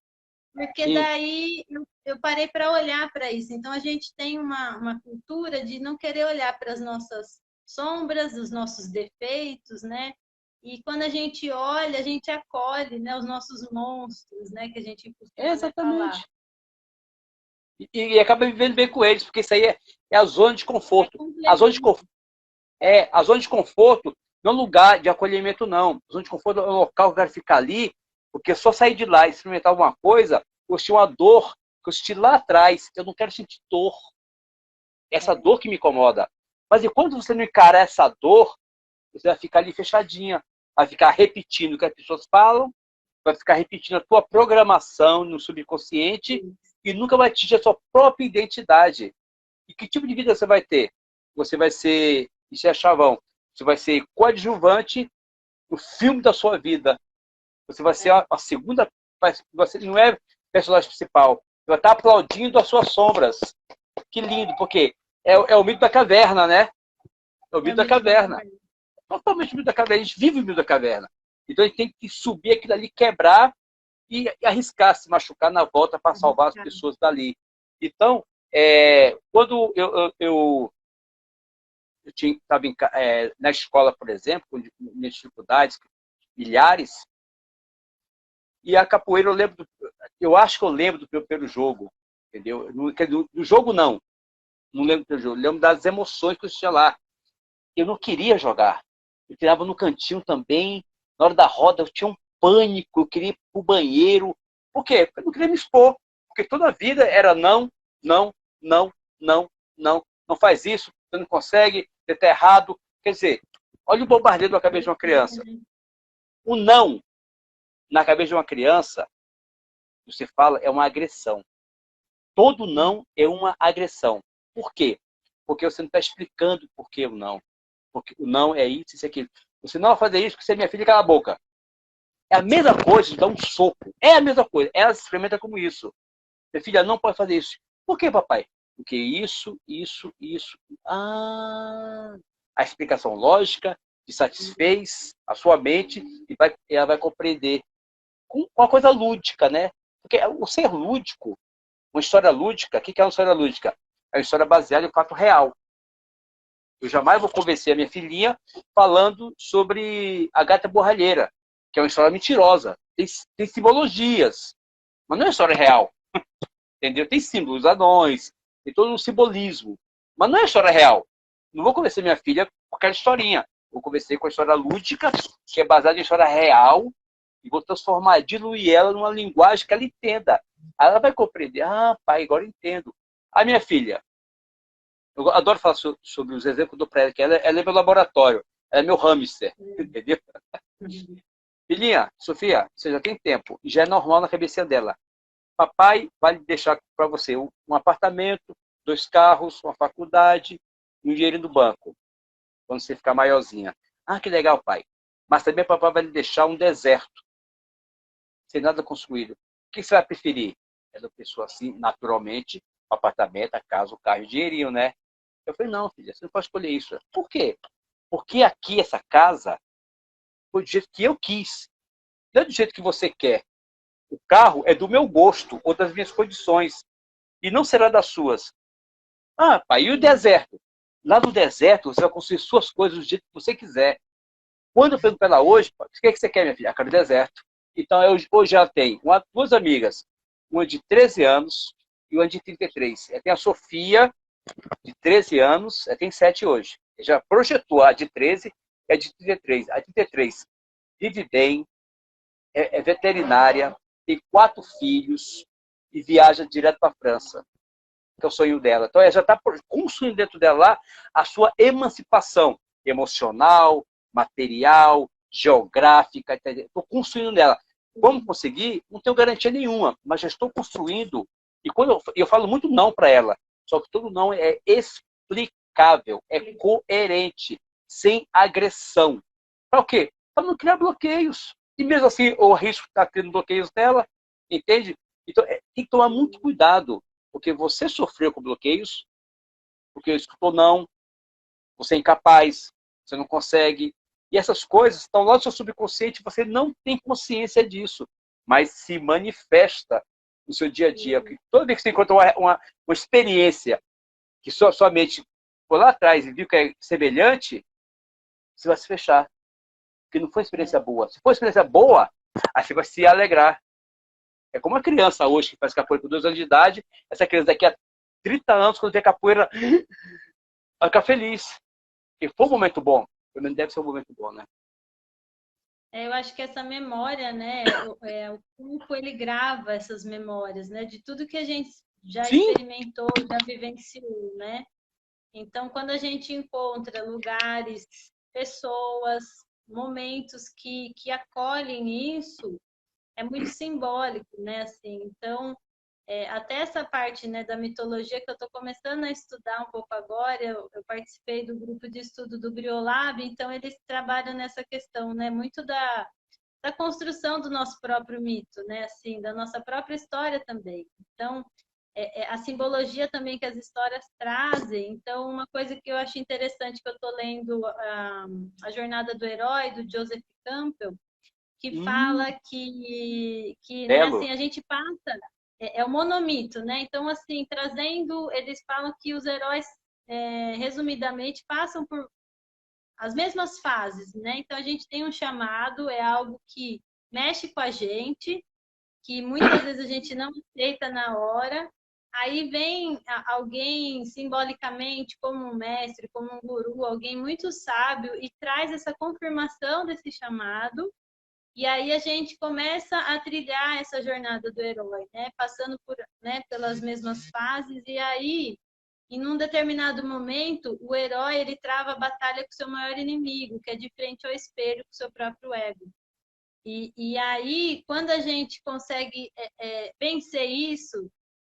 porque sim. daí eu parei para olhar para isso. Então a gente tem uma cultura de não querer olhar para as nossas sombras, os nossos defeitos, né? E quando a gente olha, a gente acolhe, né, os nossos monstros, né, que a gente costuma, né, falar. Exatamente. E acaba vivendo bem com eles, porque isso aí é a zona de É conforto. A zona de complemento. conforto a zona de conforto não é um lugar de acolhimento, não. A zona de conforto é um local que eu quero ficar ali, porque só sair de lá e experimentar alguma coisa, eu senti uma dor que eu senti lá atrás. Eu não quero sentir dor. Essa É, dor que me incomoda. Mas enquanto você não encarar essa dor, você vai ficar ali fechadinha, vai ficar repetindo o que as pessoas falam, vai ficar repetindo a tua programação no subconsciente e nunca vai atingir a sua própria identidade. E que tipo de vida você vai ter? Você vai ser, isso é chavão, você vai ser coadjuvante no filme da sua vida. Você vai ser é, a segunda, você não é personagem principal. Você vai estar aplaudindo as suas sombras. Que lindo, porque é o mito da caverna, né? É o é mito o da mito da caverna. caverna. Totalmente o mito da caverna. A gente vive o mito da caverna. Então a gente tem que subir aquilo ali, quebrar e arriscar se machucar na volta para salvar as Arriscado. pessoas dali. Então, quando eu estava na escola, por exemplo, com minhas dificuldades, milhares, e a capoeira eu acho que eu lembro do meu primeiro jogo, entendeu? Do jogo não lembro do jogo, eu lembro das emoções que eu tinha lá. Eu não queria jogar, eu tirava no cantinho também, na hora da roda eu tinha um pânico, eu queria ir pro banheiro. Por quê? Porque eu não queria me expor, porque toda a vida era não, não, não, não, não, não faz isso, você não consegue, você está errado. Quer dizer, olha o bombardeio na cabeça de uma criança. O não na cabeça de uma criança, você fala, é uma agressão. Todo não é uma agressão. Por quê? Porque você não está explicando por que o não. Porque o não é isso e aquilo. Você não vai fazer isso porque você é minha filha, cala a boca. É a mesma coisa de dar um soco. É a mesma coisa. Ela se experimenta como isso. Minha filha não pode fazer isso. Por que, papai? Porque isso, isso, isso. Ah. a explicação lógica, te satisfez a sua mente e ela vai compreender com uma coisa lúdica, né? Porque o ser lúdico, uma história lúdica, o que é uma história lúdica? É uma história baseada em fato real. Eu jamais vou convencer a minha filhinha falando sobre a gata borralheira, que é uma história mentirosa. Tem simbologias, mas não é história real. Entendeu? Tem símbolos, anões, tem todo um simbolismo, mas não é história real. Não vou convencer minha filha com aquela historinha. Vou convencer com a história lúdica, que é baseada em história real, e vou transformar, diluir ela numa linguagem que ela entenda. Aí ela vai compreender. Ah, pai, agora eu entendo. A minha filha, eu adoro falar sobre os exemplos que eu dou para ela, que ela é meu laboratório, ela é meu hamster, entendeu? Filhinha, Sofia, você já tem tempo, e já é normal na cabeça dela. Papai vai deixar para você um apartamento, 2 carros, uma faculdade, um dinheiro no banco, quando você ficar maiorzinha. Ah, que legal, pai. Mas também papai vai lhe deixar um deserto, sem nada construído. O que você vai preferir? Ela pensou assim, naturalmente, o apartamento, a casa, o carro e o dinheirinho, né? Eu falei, não, filha, você não pode escolher isso. Por quê? Porque aqui, essa casa, foi do jeito que eu quis. Não é do jeito que você quer. O carro é do meu gosto ou das minhas condições. E não será das suas. Ah, pai, e o deserto? Lá no deserto, você vai construir suas coisas do jeito que você quiser. Quando eu pergunto para ela hoje, pai, o que é que você quer, minha filha? Eu quero deserto. Então, hoje ela tem 2 amigas. Uma de 13 anos e uma de 33. Ela tem a Sofia, de 13 anos, ela tem 7 hoje. Ele já projetou a de 13 e a de 33. A de 33 vive bem, é veterinária, tem 4 filhos e viaja direto para a França, que é o sonho dela. Então, ela já está construindo dentro dela lá a sua emancipação emocional, material, geográfica. Estou construindo nela. Como conseguir? Não tenho garantia nenhuma, mas já estou construindo. E quando eu falo muito não para ela, só que todo não é explicável, é coerente, sem agressão. Para o quê? Para não criar bloqueios. E mesmo assim, o risco está criando bloqueios nela, entende? Então, tem que tomar muito cuidado, porque você sofreu com bloqueios, porque escutou não, você é incapaz, você não consegue. E essas coisas estão lá no seu subconsciente, você não tem consciência disso, mas se manifesta no seu dia a dia. Porque toda vez que você encontra uma experiência que sua mente foi lá atrás e viu que é semelhante, você vai se fechar. Porque não foi experiência boa. Se for experiência boa, aí você vai se alegrar. É como uma criança hoje que faz capoeira com 2 anos de idade, essa criança daqui a 30 anos, quando vê capoeira, vai ficar feliz. E foi um momento bom. Pelo menos deve ser um momento bom, né? Eu acho que essa memória, né, o corpo ele grava essas memórias, né, de tudo que a gente já Sim. experimentou, já vivenciou, né? Então, quando a gente encontra lugares, pessoas, momentos que acolhem isso, é muito simbólico, né? Assim, então, até essa parte, né, da mitologia que eu estou começando a estudar um pouco agora, eu participei do grupo de estudo do Briolab, então eles trabalham nessa questão, né, muito da construção do nosso próprio mito, né, assim, da nossa própria história também. Então, a simbologia também que as histórias trazem. Então, uma coisa que eu acho interessante que eu estou lendo a Jornada do Herói, do Joseph Campbell, que fala que né, assim, a gente passa, o monomito, né? Então, assim, trazendo, eles falam que os heróis, resumidamente, passam por as mesmas fases, né? Então, a gente tem um chamado, é algo que mexe com a gente, que muitas vezes a gente não aceita na hora. Aí vem alguém simbolicamente, como um mestre, como um guru, alguém muito sábio, e traz essa confirmação desse chamado. E aí a gente começa a trilhar essa jornada do herói, né? Passando por, né, pelas mesmas fases. E aí, em um determinado momento, o herói ele trava a batalha com o seu maior inimigo, que é de frente ao espelho, com o seu próprio ego. E aí, quando a gente consegue vencer isso,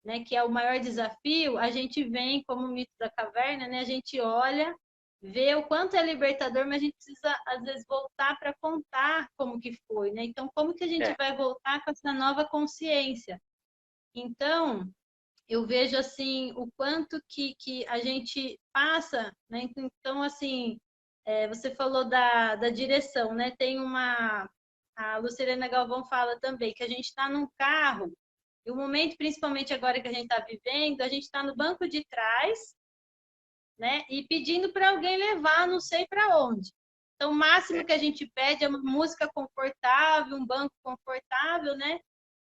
né, que é o maior desafio, a gente vem como o mito da caverna, né? A gente olha, vê o quanto é libertador, mas a gente precisa, às vezes, voltar para contar como que foi, né? Então, como que a gente vai voltar com essa nova consciência? Então, eu vejo assim o quanto que a gente passa, né? Então, assim, você falou da direção, né? Tem a Lucilena Galvão fala também que a gente está num carro, e o momento, principalmente agora que a gente está vivendo, a gente está no banco de trás, né? E pedindo para alguém levar, não sei para onde. Então, o máximo que a gente pede é uma música confortável, um banco confortável, né?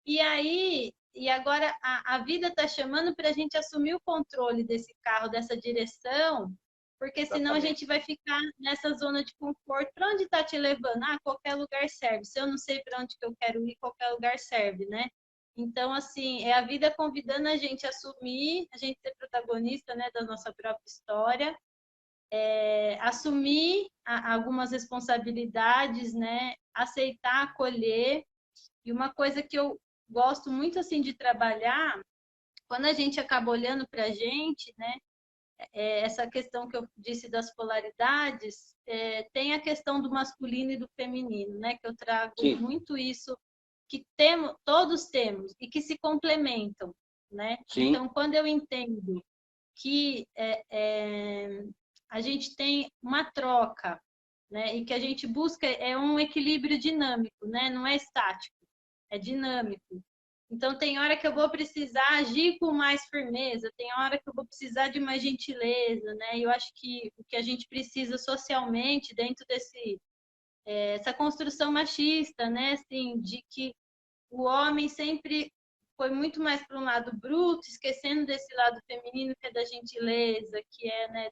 E agora a vida está chamando para a gente assumir o controle desse carro, dessa direção, porque senão a gente Exatamente. vai ficar nessa zona de conforto. Para onde está te levando? Ah, qualquer lugar serve. Se eu não sei para onde que eu quero ir, qualquer lugar serve, né? Então, assim, é a vida convidando a gente a assumir, a gente ser protagonista, né, da nossa própria história, assumir algumas responsabilidades, né, aceitar, acolher. E uma coisa que eu gosto muito assim de trabalhar, quando a gente acaba olhando para a gente, né, essa questão que eu disse das polaridades, tem a questão do masculino e do feminino, né, que eu trago Sim, muito isso, que temos, todos temos e que se complementam, né? sim, Então, quando eu entendo que a gente tem uma troca, né, e que a gente busca um equilíbrio dinâmico, né, não é estático, é dinâmico. Então, tem hora que eu vou precisar agir com mais firmeza, tem hora que eu vou precisar de mais gentileza, né? E eu acho que o que a gente precisa socialmente, dentro essa construção machista, né? Assim, de que o homem sempre foi muito mais para um lado bruto, esquecendo desse lado feminino, que é da gentileza, que é, né,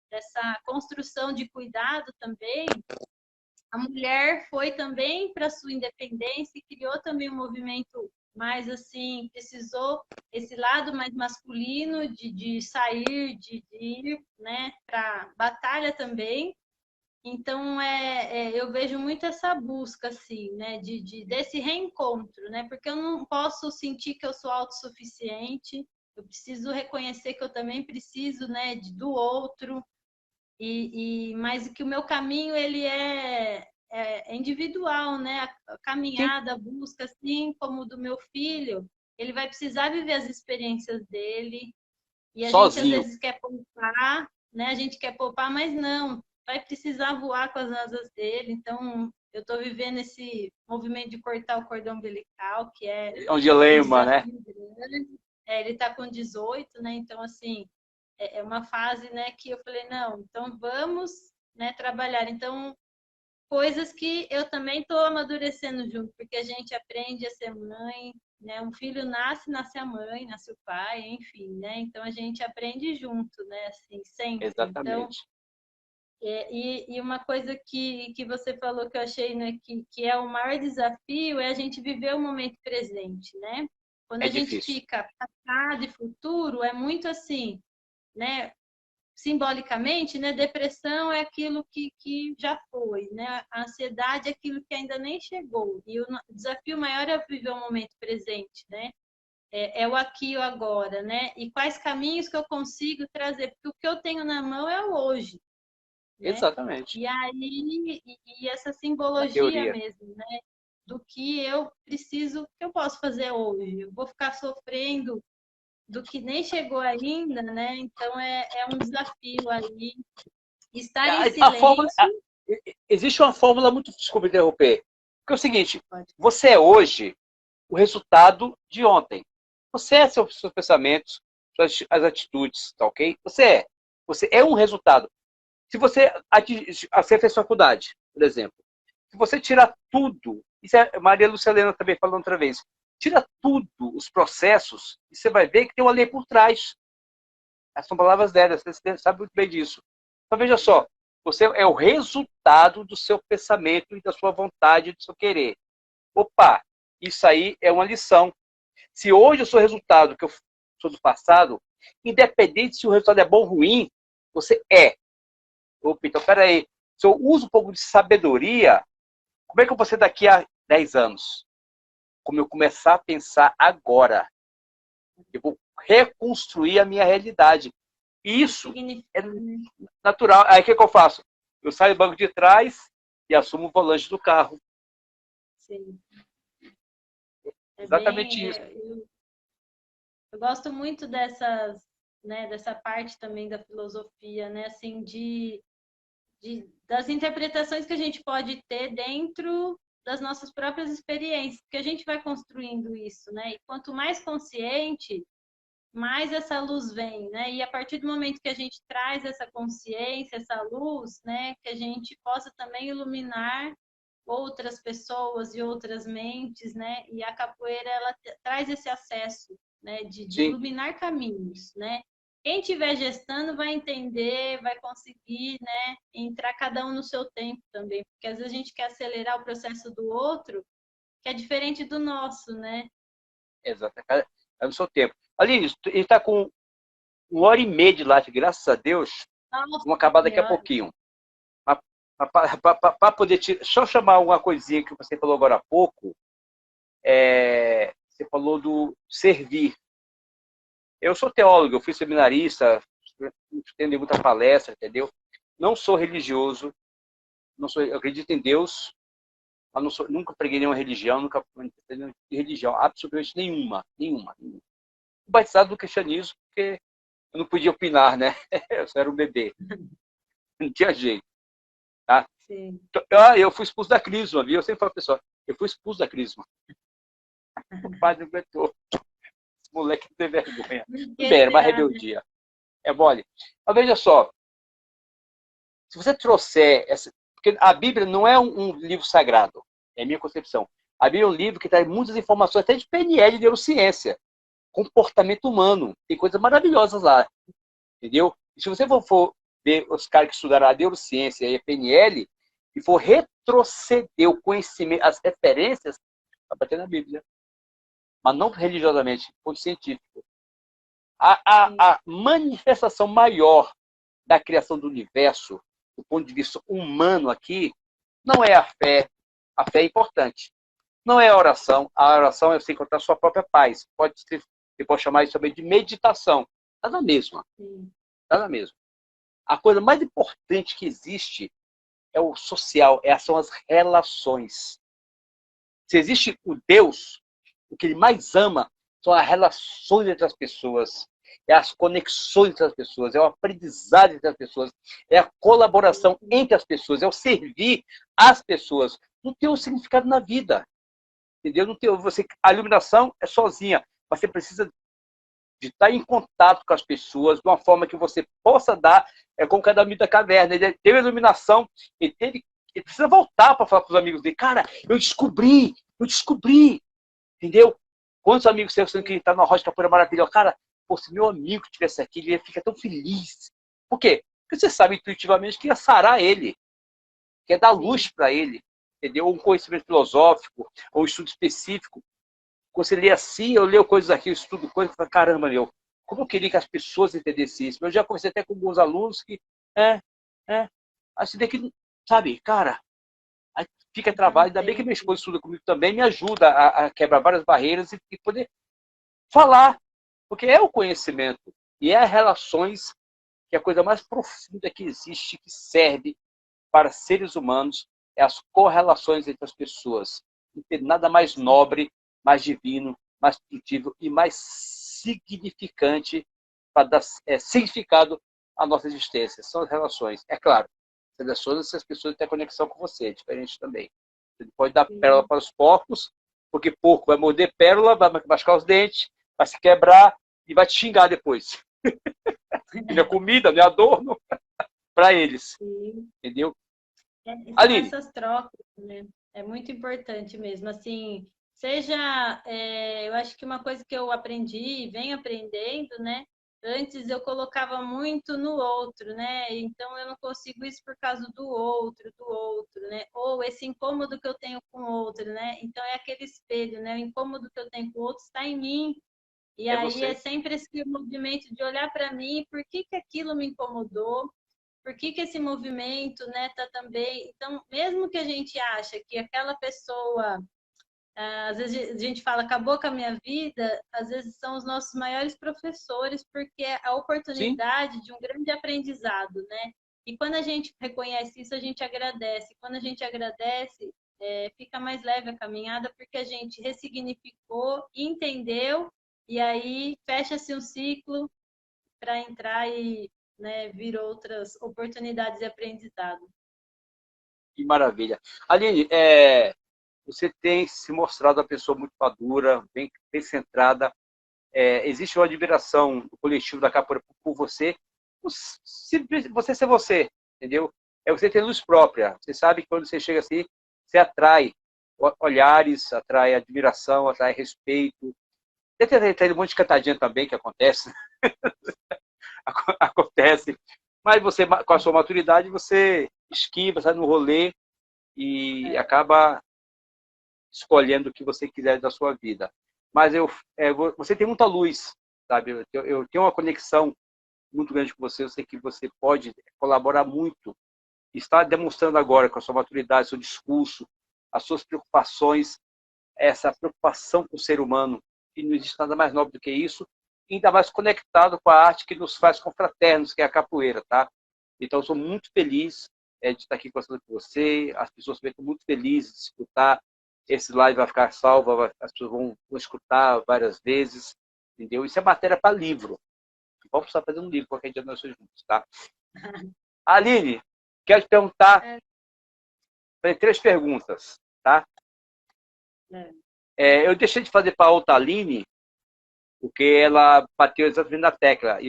dessa construção de cuidado também. A mulher foi também para sua independência e criou também um movimento mais assim, precisou esse lado mais masculino de sair, de ir, né, para batalha também. Então, eu vejo muito essa busca, assim, né, desse reencontro, né, porque eu não posso sentir que eu sou autossuficiente, eu preciso reconhecer que eu também preciso, né, do outro, mas que o meu caminho, ele é individual, né, a sim, caminhada, a busca, assim como o do meu filho, ele vai precisar viver as experiências dele, e a gente às sozinho. vezes quer poupar, né? A gente quer poupar, mas não, vai precisar voar com as asas dele. Então, eu estou vivendo esse movimento de cortar o cordão umbilical, que é É um um dilema, né? desafio grande. Ele está com 18, né? Então, assim, é uma fase, né, que eu falei, não, então vamos, né, trabalhar. Então, coisas que eu também estou amadurecendo junto, porque a gente aprende a ser mãe, né? Um filho nasce, nasce a mãe, nasce o pai, enfim, né? Então a gente aprende junto, né? Assim, sempre. Então, Exatamente. e uma coisa que você falou que eu achei, né, que é o maior desafio é a gente viver o momento presente, né? Quando É a gente difícil. fica passado e futuro, é muito assim, né? Simbolicamente, né, depressão é aquilo que já foi, né? A ansiedade é aquilo que ainda nem chegou. E o desafio maior é viver o momento presente, né? É o aqui e o agora, né? E quais caminhos que eu consigo trazer? Porque o que eu tenho na mão é o hoje, né? Exatamente. E aí, essa Na simbologia teoria. mesmo, né? Do que eu preciso, que eu posso fazer hoje. Eu vou ficar sofrendo do que nem chegou ainda, né? Então é um desafio aí. Estar em A fórmula, silêncio. existe uma fórmula muito, desculpa interromper, que é o seguinte, Pode. você é hoje o resultado de ontem. Você é seus pensamentos, as atitudes, tá ok? Você é um resultado. Se você fez faculdade, por exemplo, se você tirar tudo, isso é Maria Lucilena também falando outra vez, tira tudo, os processos, e você vai ver que tem uma lei por trás. Essas são palavras dela, você sabe muito bem disso. Então veja só, você é o resultado do seu pensamento e da sua vontade, do seu querer. Opa, isso aí é uma lição. Se hoje eu sou resultado que eu sou do passado, independente se o resultado é bom ou ruim, você é. Opa, então peraí, se eu uso um pouco de sabedoria, como é que eu vou ser daqui a 10 anos? Como eu começar a pensar agora. Eu vou reconstruir a minha realidade. Isso é Significa, né? natural. Aí o que eu faço? Eu saio do banco de trás e assumo o volante do carro. Sim. É Exatamente bem. isso. Eu gosto muito dessas, né, dessa parte também da filosofia, né, assim, das interpretações que a gente pode ter dentro das nossas próprias experiências, porque a gente vai construindo isso, né? E quanto mais consciente, mais essa luz vem, né? E a partir do momento que a gente traz essa consciência, essa luz, né, que a gente possa também iluminar outras pessoas e outras mentes, né? E a capoeira ela traz esse acesso, né, de Sim, iluminar caminhos, né? Quem estiver gestando vai entender, vai conseguir, né, entrar cada um no seu tempo também, porque às vezes a gente quer acelerar o processo do outro, que é diferente do nosso, né? exato. É no seu tempo. Aline, ele está com 1 hora e meia de live, graças a Deus. Nossa Vamos acabar daqui a Senhora. pouquinho. Para poder só chamar uma coisinha que você falou agora há pouco, você falou do servir. Eu sou teólogo, eu fui seminarista, tenho muita palestra, entendeu? Não sou religioso, não sou, eu acredito em Deus, mas não sou, nunca preguei nenhuma religião, nunca de religião, absolutamente nenhuma, nenhuma. Fui batizado no cristianismo porque eu não podia opinar, né? Eu só era um bebê, não tinha jeito, tá? Sim. Eu fui expulso da Crisma, viu? Eu sempre falo, pessoal, eu fui expulso da Crisma. O padre não aguentou. Esse moleque não tem vergonha. Por Tudo bem, que era uma será, né? rebeldia. É mole. Mas veja só, se você trouxer essa. Porque a Bíblia não é um livro sagrado, é a minha concepção. A Bíblia é um livro que traz muitas informações, até de PNL, de neurociência, comportamento humano. Tem coisas maravilhosas lá, entendeu? E se você for ver os caras que estudaram a neurociência e a PNL, e for retroceder o conhecimento, as referências, vai bater na Bíblia. Mas não religiosamente, ponto científico. A manifestação maior da criação do universo, do ponto de vista humano aqui, não é a fé. A fé é importante. Não é a oração é você encontrar sua própria paz. Você pode chamar isso também de meditação. Está na mesma. Está na mesma. A coisa mais importante que existe é o social, são as relações. Se existe o Deus, o que ele mais ama são as relações entre as pessoas, é as conexões entre as pessoas, é o aprendizado entre as pessoas, é a colaboração entre as pessoas, é o servir às pessoas. Não tem um significado na vida, entendeu? Não tem, a iluminação é sozinha, mas você precisa de estar em contato com as pessoas de uma forma que você possa dar, como cada mito da caverna. Ele teve a iluminação, ele precisa voltar para falar para os amigos dele, cara, eu descobri, entendeu? Quantos amigos seus que estão na Rocha de Capoeira Maravilhosa? Cara, pô, se meu amigo estivesse aqui, ele ia ficar tão feliz. Por quê? Porque você sabe intuitivamente que ia sarar ele, que ia dar luz para ele, entendeu? Um conhecimento filosófico, ou um estudo específico. Quando você lê assim, eu leio coisas aqui, eu estudo coisas, eu falo, caramba, como eu queria que as pessoas entendessem isso. Eu já conversei até com alguns alunos que, assim, daqui, sabe, cara, aí fica travado. Ainda bem que minha esposa estuda comigo também, me ajuda a quebrar várias barreiras e poder falar, porque é o conhecimento e é as relações que é a coisa mais profunda que existe, que serve para seres humanos, é as correlações entre as pessoas. Não tem nada mais nobre, mais divino, mais produtivo e mais significante para dar significado à nossa existência. São as relações. É claro, seleciona se as pessoas têm conexão com você, é diferente também. Você pode dar pérola para os porcos, porque porco vai morder pérola, vai machucar os dentes, vai se quebrar e vai te xingar depois. E não é comida, não é adorno para eles. Sim. Entendeu? São Aline, essas trocas, né? É muito importante mesmo. Assim, eu acho que uma coisa que eu aprendi, venho aprendendo, né? Antes eu colocava muito no outro, né? Então eu não consigo isso por causa do outro, né? Ou esse incômodo que eu tenho com o outro, né? Então é aquele espelho, né? O incômodo que eu tenho com o outro está em mim. E é aí é você. sempre esse movimento de olhar para mim, por que que aquilo me incomodou? Por que que esse movimento, né, tá também... Então, mesmo que a gente acha que aquela pessoa, às vezes a gente fala, acabou com a minha vida, às vezes são os nossos maiores professores, porque é a Sim, oportunidade de um grande aprendizado, né? E quando a gente reconhece isso, a gente agradece. Quando a gente agradece, fica mais leve a caminhada, porque a gente ressignificou, entendeu e aí fecha-se um ciclo para entrar e, né, vir outras oportunidades de aprendizado. Que maravilha. Aline, você tem se mostrado uma pessoa muito madura, bem centrada. Existe uma admiração do coletivo da capoeira por você, você ser você, entendeu? Você ter luz própria. Você sabe que quando você chega assim, você atrai olhares, atrai admiração, atrai respeito. Tem um monte de cantadinha também que acontece, acontece. Mas você, com a sua maturidade, você esquiva, sai no rolê e acaba escolhendo o que você quiser da sua vida. Mas você tem muita luz, sabe? Eu tenho uma conexão muito grande com você. Eu sei que você pode colaborar muito. Está demonstrando agora com a sua maturidade, seu discurso, as suas preocupações, essa preocupação com o ser humano, que não existe nada mais nobre do que isso, e ainda mais conectado com a arte que nos faz confraternos, que é a capoeira, tá? Então, eu sou muito feliz de estar aqui conversando com você. As pessoas também estão muito felizes de escutar. Esse live vai ficar salvo, as pessoas vão escutar várias vezes, entendeu? Isso é matéria para livro. Vamos precisar fazer um livro qualquer dia nós juntos, tá? Aline, quero te perguntar, tem 3 perguntas, tá? Eu deixei de fazer para a outra Aline, porque ela bateu exatamente na tecla.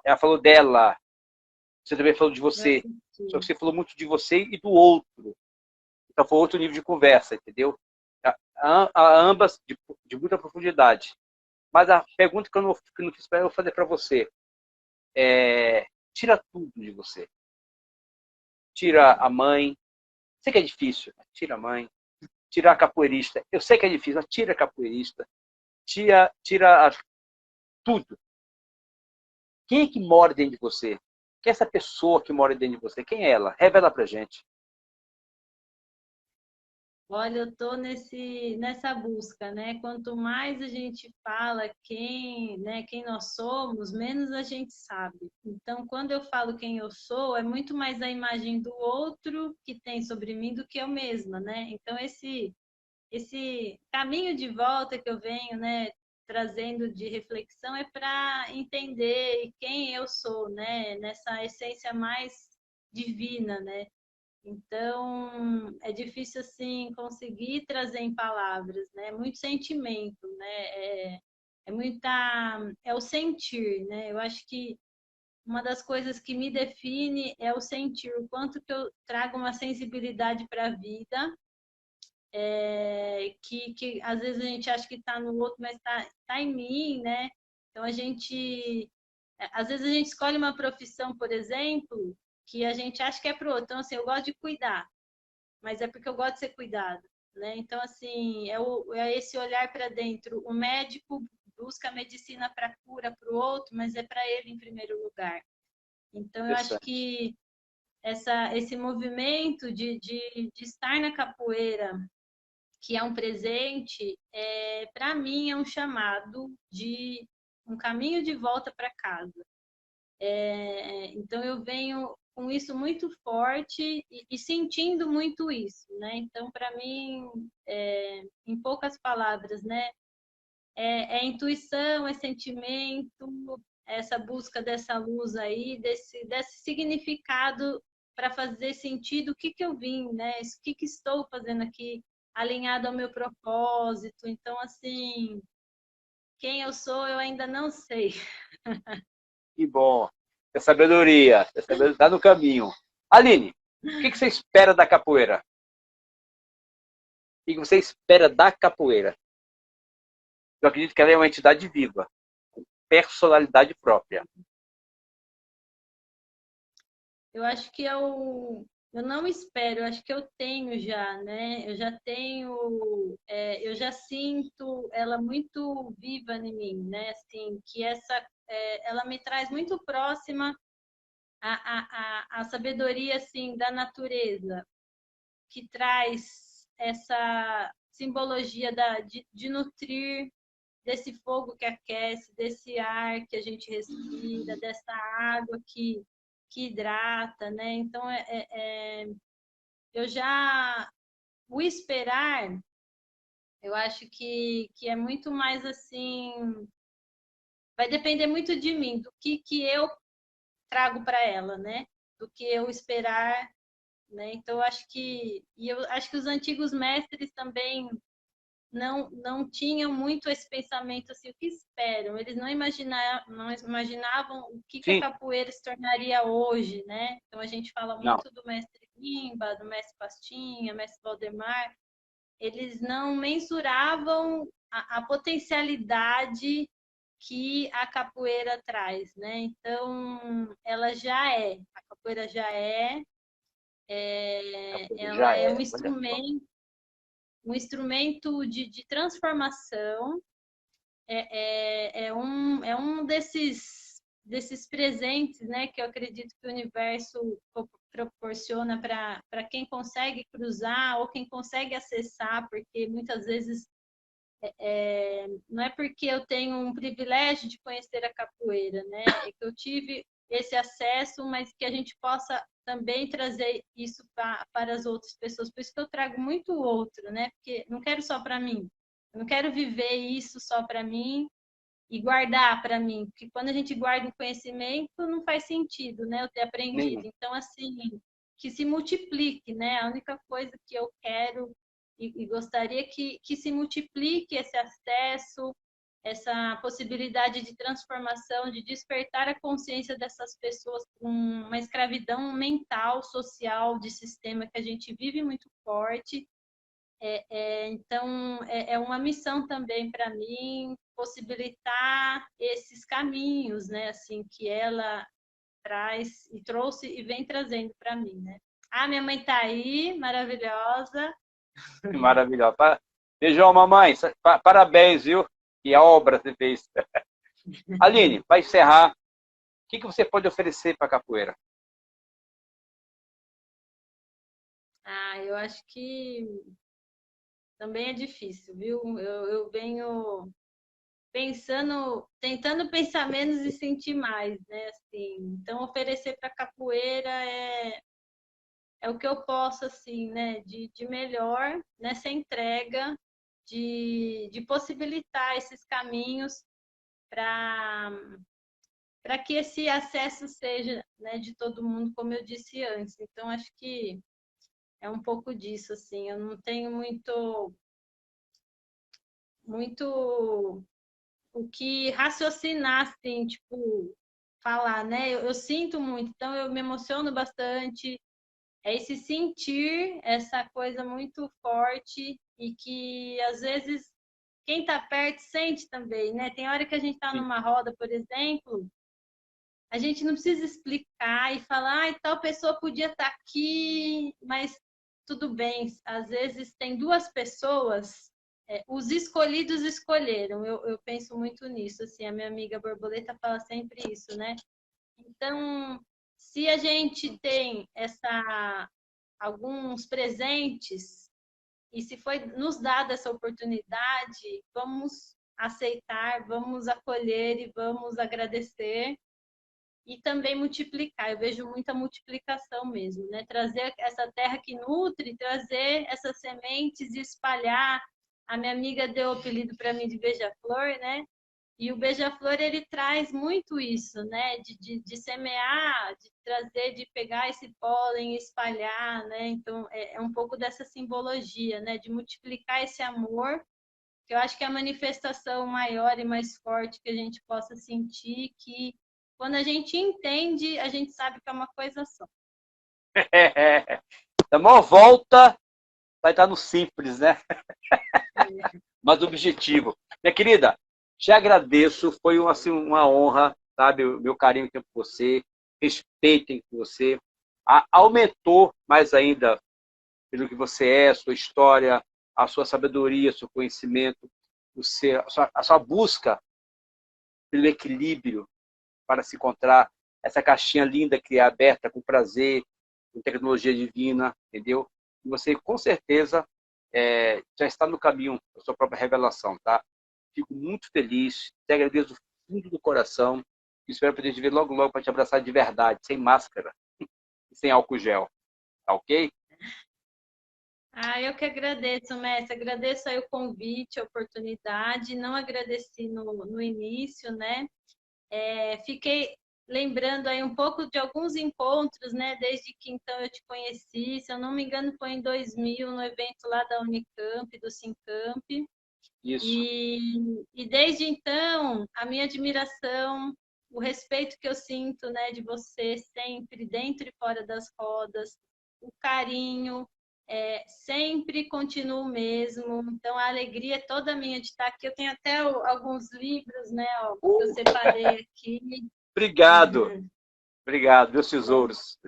Ela falou dela, você também falou de você. Só que você falou muito de você e do outro. Então foi outro nível de conversa, entendeu? Ambas de muita profundidade. Mas a pergunta que eu não fiz para eu fazer para você tira tudo de você. Tira a mãe. Sei que é difícil, mas tira a mãe. Tira a capoeirista. Eu sei que é difícil, mas tira a capoeirista. Tira tudo. Quem é que mora dentro de você? Quem é essa pessoa que mora dentro de você? Quem é ela? Revela pra gente. Olha, eu estou nessa busca, né? Quanto mais a gente fala quem, né, quem nós somos, menos a gente sabe. Então, quando eu falo quem eu sou, é muito mais a imagem do outro que tem sobre mim do que eu mesma, né? Então, esse caminho de volta que eu venho, né, trazendo de reflexão é para entender quem eu sou, né? Nessa essência mais divina, né? Então, é difícil, assim, conseguir trazer em palavras, né? Muito sentimento, né? É o sentir, né? Eu acho que uma das coisas que me define é o sentir, o quanto que eu trago uma sensibilidade para a vida, que às vezes a gente acha que está no outro, mas tá em mim, né? Então, às vezes a gente escolhe uma profissão, por exemplo, que a gente acha que é para o outro. Então, assim, eu gosto de cuidar, mas é porque eu gosto de ser cuidado, né? Então, assim, é esse olhar para dentro. O médico busca a medicina para cura para o outro, mas é para ele em primeiro lugar. Então, eu acho que esse movimento de estar na capoeira, que é um presente, para mim é um chamado de um caminho de volta para casa. Então eu venho com isso muito forte e sentindo muito isso, né? Então, para mim, em poucas palavras, né? É intuição, é sentimento, essa busca dessa luz aí, desse significado para fazer sentido o que eu vim, né? O que estou fazendo aqui, alinhado ao meu propósito. Então, assim, quem eu sou, eu ainda não sei. Que bom. É sabedoria. É sabedoria. Está no caminho. Aline, o que você espera da capoeira? O que você espera da capoeira? Eu acredito que ela é uma entidade viva, com personalidade própria. Eu acho que eu não espero, eu acho que eu tenho já, né? Eu já tenho, eu já sinto ela muito viva em mim, né? Assim, que ela me traz muito próxima à sabedoria, assim, da natureza, que traz essa simbologia de nutrir desse fogo que aquece, desse ar que a gente respira, dessa água que hidrata, né? Então, eu já... O esperar Eu acho que é muito mais assim, vai depender muito de mim, do que eu trago para ela, né? Do que eu esperar, né? Então eu acho que os antigos mestres também não tinham muito esse pensamento assim, o que esperam? Eles não imaginavam o que a Sim, capoeira se tornaria hoje, né? Então a gente fala não. muito do mestre Guimba, do mestre Pastinha, mestre Valdemar. Eles não mensuravam a potencialidade que a capoeira traz, né? Então, a capoeira Já ela é é, olha só. um instrumento de transformação, é um desses presentes, né, que eu acredito que o universo proporciona para quem consegue cruzar ou quem consegue acessar, porque muitas vezes não é porque eu tenho um privilégio de conhecer a capoeira, né? É que eu tive esse acesso, mas que a gente possa também trazer isso para as outras pessoas. Por isso que eu trago muito o outro, né? Porque não quero só para mim. Eu não quero viver isso só para mim e guardar para mim, porque quando a gente guarda o conhecimento, não faz sentido, né? Eu ter aprendido. Nenhum. Então, assim, que se multiplique, né? A única coisa que eu quero e gostaria que se multiplique esse acesso, essa possibilidade de transformação, de despertar a consciência dessas pessoas com uma escravidão mental, social, de sistema que a gente vive muito forte. Então, é uma missão também para mim possibilitar esses caminhos, né, assim, que ela traz e trouxe e vem trazendo para mim, né? Ah, minha mãe tá aí, maravilhosa. Maravilhoso. Beijão, mamãe. Parabéns, viu? Que obra você fez. Aline, para encerrar, o que você pode oferecer para a capoeira? Ah, eu acho que também é difícil, viu? Eu venho pensando, tentando pensar menos e sentir mais, né? Assim, então oferecer para capoeira é o que eu posso, assim, né? De melhor nessa entrega, de possibilitar esses caminhos para que esse acesso seja, né, de todo mundo, como eu disse antes. Então acho que é um pouco disso, assim. Eu não tenho muito o que raciocinar, assim, tipo, falar, né? Eu sinto muito, então eu me emociono bastante. É esse sentir essa coisa muito forte e que às vezes quem tá perto sente também, né? Tem hora que a gente tá Sim. numa roda, por exemplo, a gente não precisa explicar e falar, ah, tal pessoa podia estar aqui, mas tudo bem. Às vezes tem duas pessoas, os escolhidos escolheram. Eu penso muito nisso, assim, a minha amiga Borboleta fala sempre isso, né? Então, se a gente tem alguns presentes e se foi nos dada essa oportunidade, vamos aceitar, vamos acolher e vamos agradecer e também multiplicar. Eu vejo muita multiplicação mesmo, né? Trazer essa terra que nutre, trazer essas sementes e espalhar. A minha amiga deu o apelido para mim de beija-flor, né? E o beija-flor ele traz muito isso, né? De semear, de trazer, de pegar esse pólen e espalhar, né? Então é um pouco dessa simbologia, né? De multiplicar esse amor, que eu acho que é a manifestação maior e mais forte que a gente possa sentir, que quando a gente entende, a gente sabe que é uma coisa só. Da maior volta vai estar no simples, né? É. Mas objetivo. Minha querida, te agradeço, foi assim, uma honra, sabe? O meu carinho tem por você, respeitem por você. Aumentou mais ainda pelo que você é, a sua história, a sua sabedoria, seu conhecimento, a sua busca pelo equilíbrio para se encontrar essa caixinha linda que é aberta com prazer, com tecnologia divina, entendeu? E você, com certeza, já está no caminho da sua própria revelação, tá? Fico muito feliz, te agradeço do fundo do coração e espero poder te ver logo, logo para te abraçar de verdade, sem máscara e sem álcool gel, tá ok? Ah, eu que agradeço, mestre. Agradeço aí o convite, a oportunidade. Não agradeci no início, né? Fiquei lembrando aí um pouco de alguns encontros, né? Desde que então eu te conheci. Se eu não me engano, foi em 2000, no evento lá da Unicamp, do Sincamp. Isso, E desde então, a minha admiração, o respeito que eu sinto, né, de você sempre, dentro e fora das rodas, o carinho, sempre continua o mesmo. Então, a alegria é toda minha de estar aqui. Eu tenho até alguns livros, né, ó, que eu separei aqui. obrigado, obrigado, meus tesouros.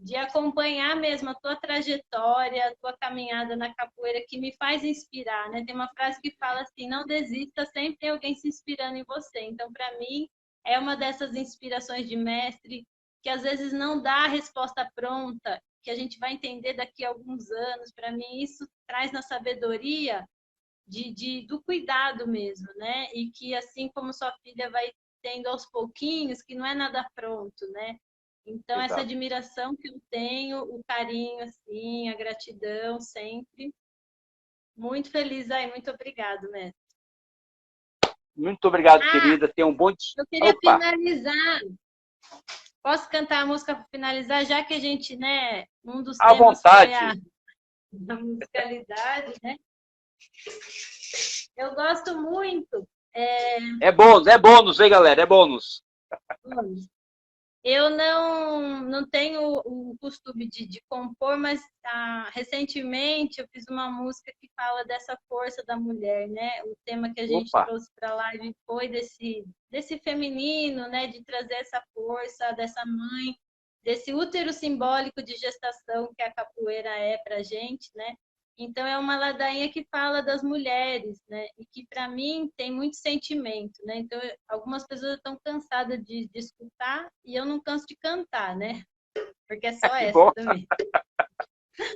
De acompanhar mesmo a tua trajetória, a tua caminhada na capoeira, que me faz inspirar, né? Tem uma frase que fala assim: não desista, sempre tem alguém se inspirando em você. Então, para mim, é uma dessas inspirações de mestre que às vezes não dá a resposta pronta, que a gente vai entender daqui a alguns anos. Para mim, isso traz na sabedoria do cuidado mesmo, né? E que assim como sua filha vai tendo aos pouquinhos, que não é nada pronto, né? Então, essa Exato. admiração que eu tenho, o carinho, assim, a gratidão sempre. Muito feliz aí, muito obrigado, mestre. Muito obrigado, Ah, querida. Tenha um bom dia. eu queria Opa, finalizar. Posso cantar a música para finalizar, já que a gente, né, um dos à temas foi vontade. a musicalidade, né? Eu gosto muito. É bônus, hein, galera? É bônus. Eu não tenho o costume de compor, mas recentemente eu fiz uma música que fala dessa força da mulher, né? O tema que a gente Opa, trouxe para a live foi desse feminino, né? De trazer essa força dessa mãe, desse útero simbólico de gestação que a capoeira é para a gente, né? Então é uma ladainha que fala das mulheres, né? E que para mim tem muito sentimento, né? Então algumas pessoas estão cansadas de escutar e eu não canso de cantar, né? Porque é só que essa bom. também.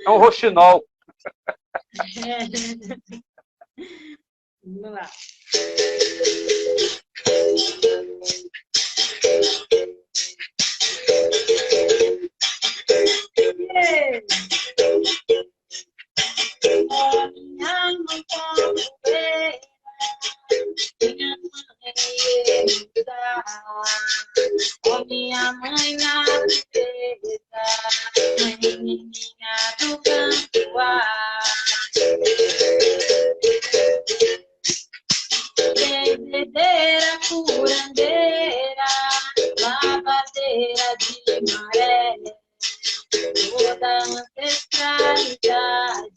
É um roxinol. Vamos lá. Minha mãe capoeira, minha mãe oh, minha mãe natureza, menininha do canto benzedeira, curandeira, lavadeira de maré, toda ancestralidade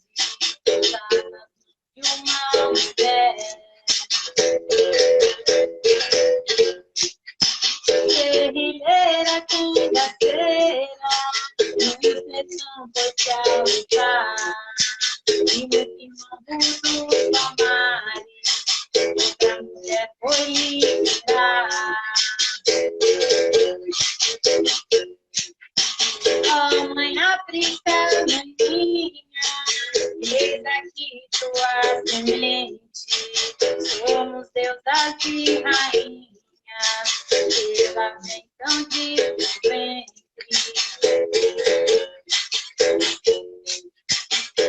de uma mulher. Guerrilheira, cangaceira, no sertão foi se alugar, e no quilombo dos palmares, a mulher foi liberar. Oh, mãe África, maninha, eis aqui tua semente, somos deusas e rainhas, pela bênção de teu ventre.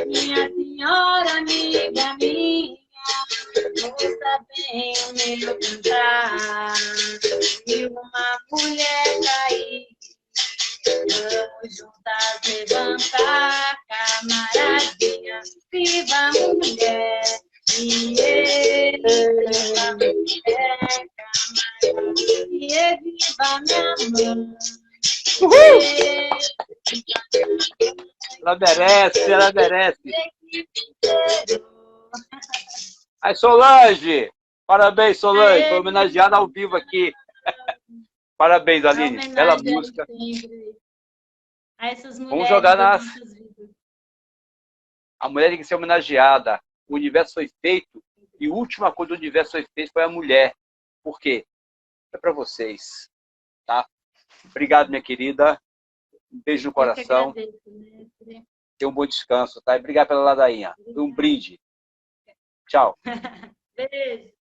Minha senhora, amiga minha, ouça bem o meu cantar, e uma mulher cair. Vamos juntas levantar, camaradinha, viva a mulher. Viva a mulher, camaradinha, viva minha mãe. Ela merece, ela merece. Aí, Solange! Parabéns, Solange. Foi homenageada ao vivo aqui. Parabéns, Aline. Bela música. A essas Vamos mulheres jogar das nas. nossas vidas. A mulher tem que ser homenageada. O universo foi feito e a última coisa do universo foi feito foi a mulher. Por quê? É para vocês, tá? Obrigado, minha querida. Um beijo no Eu que coração. agradeço, mestre. Tenha um bom descanso, tá? E obrigado pela ladainha. Foi um brinde. Tchau. Beijo.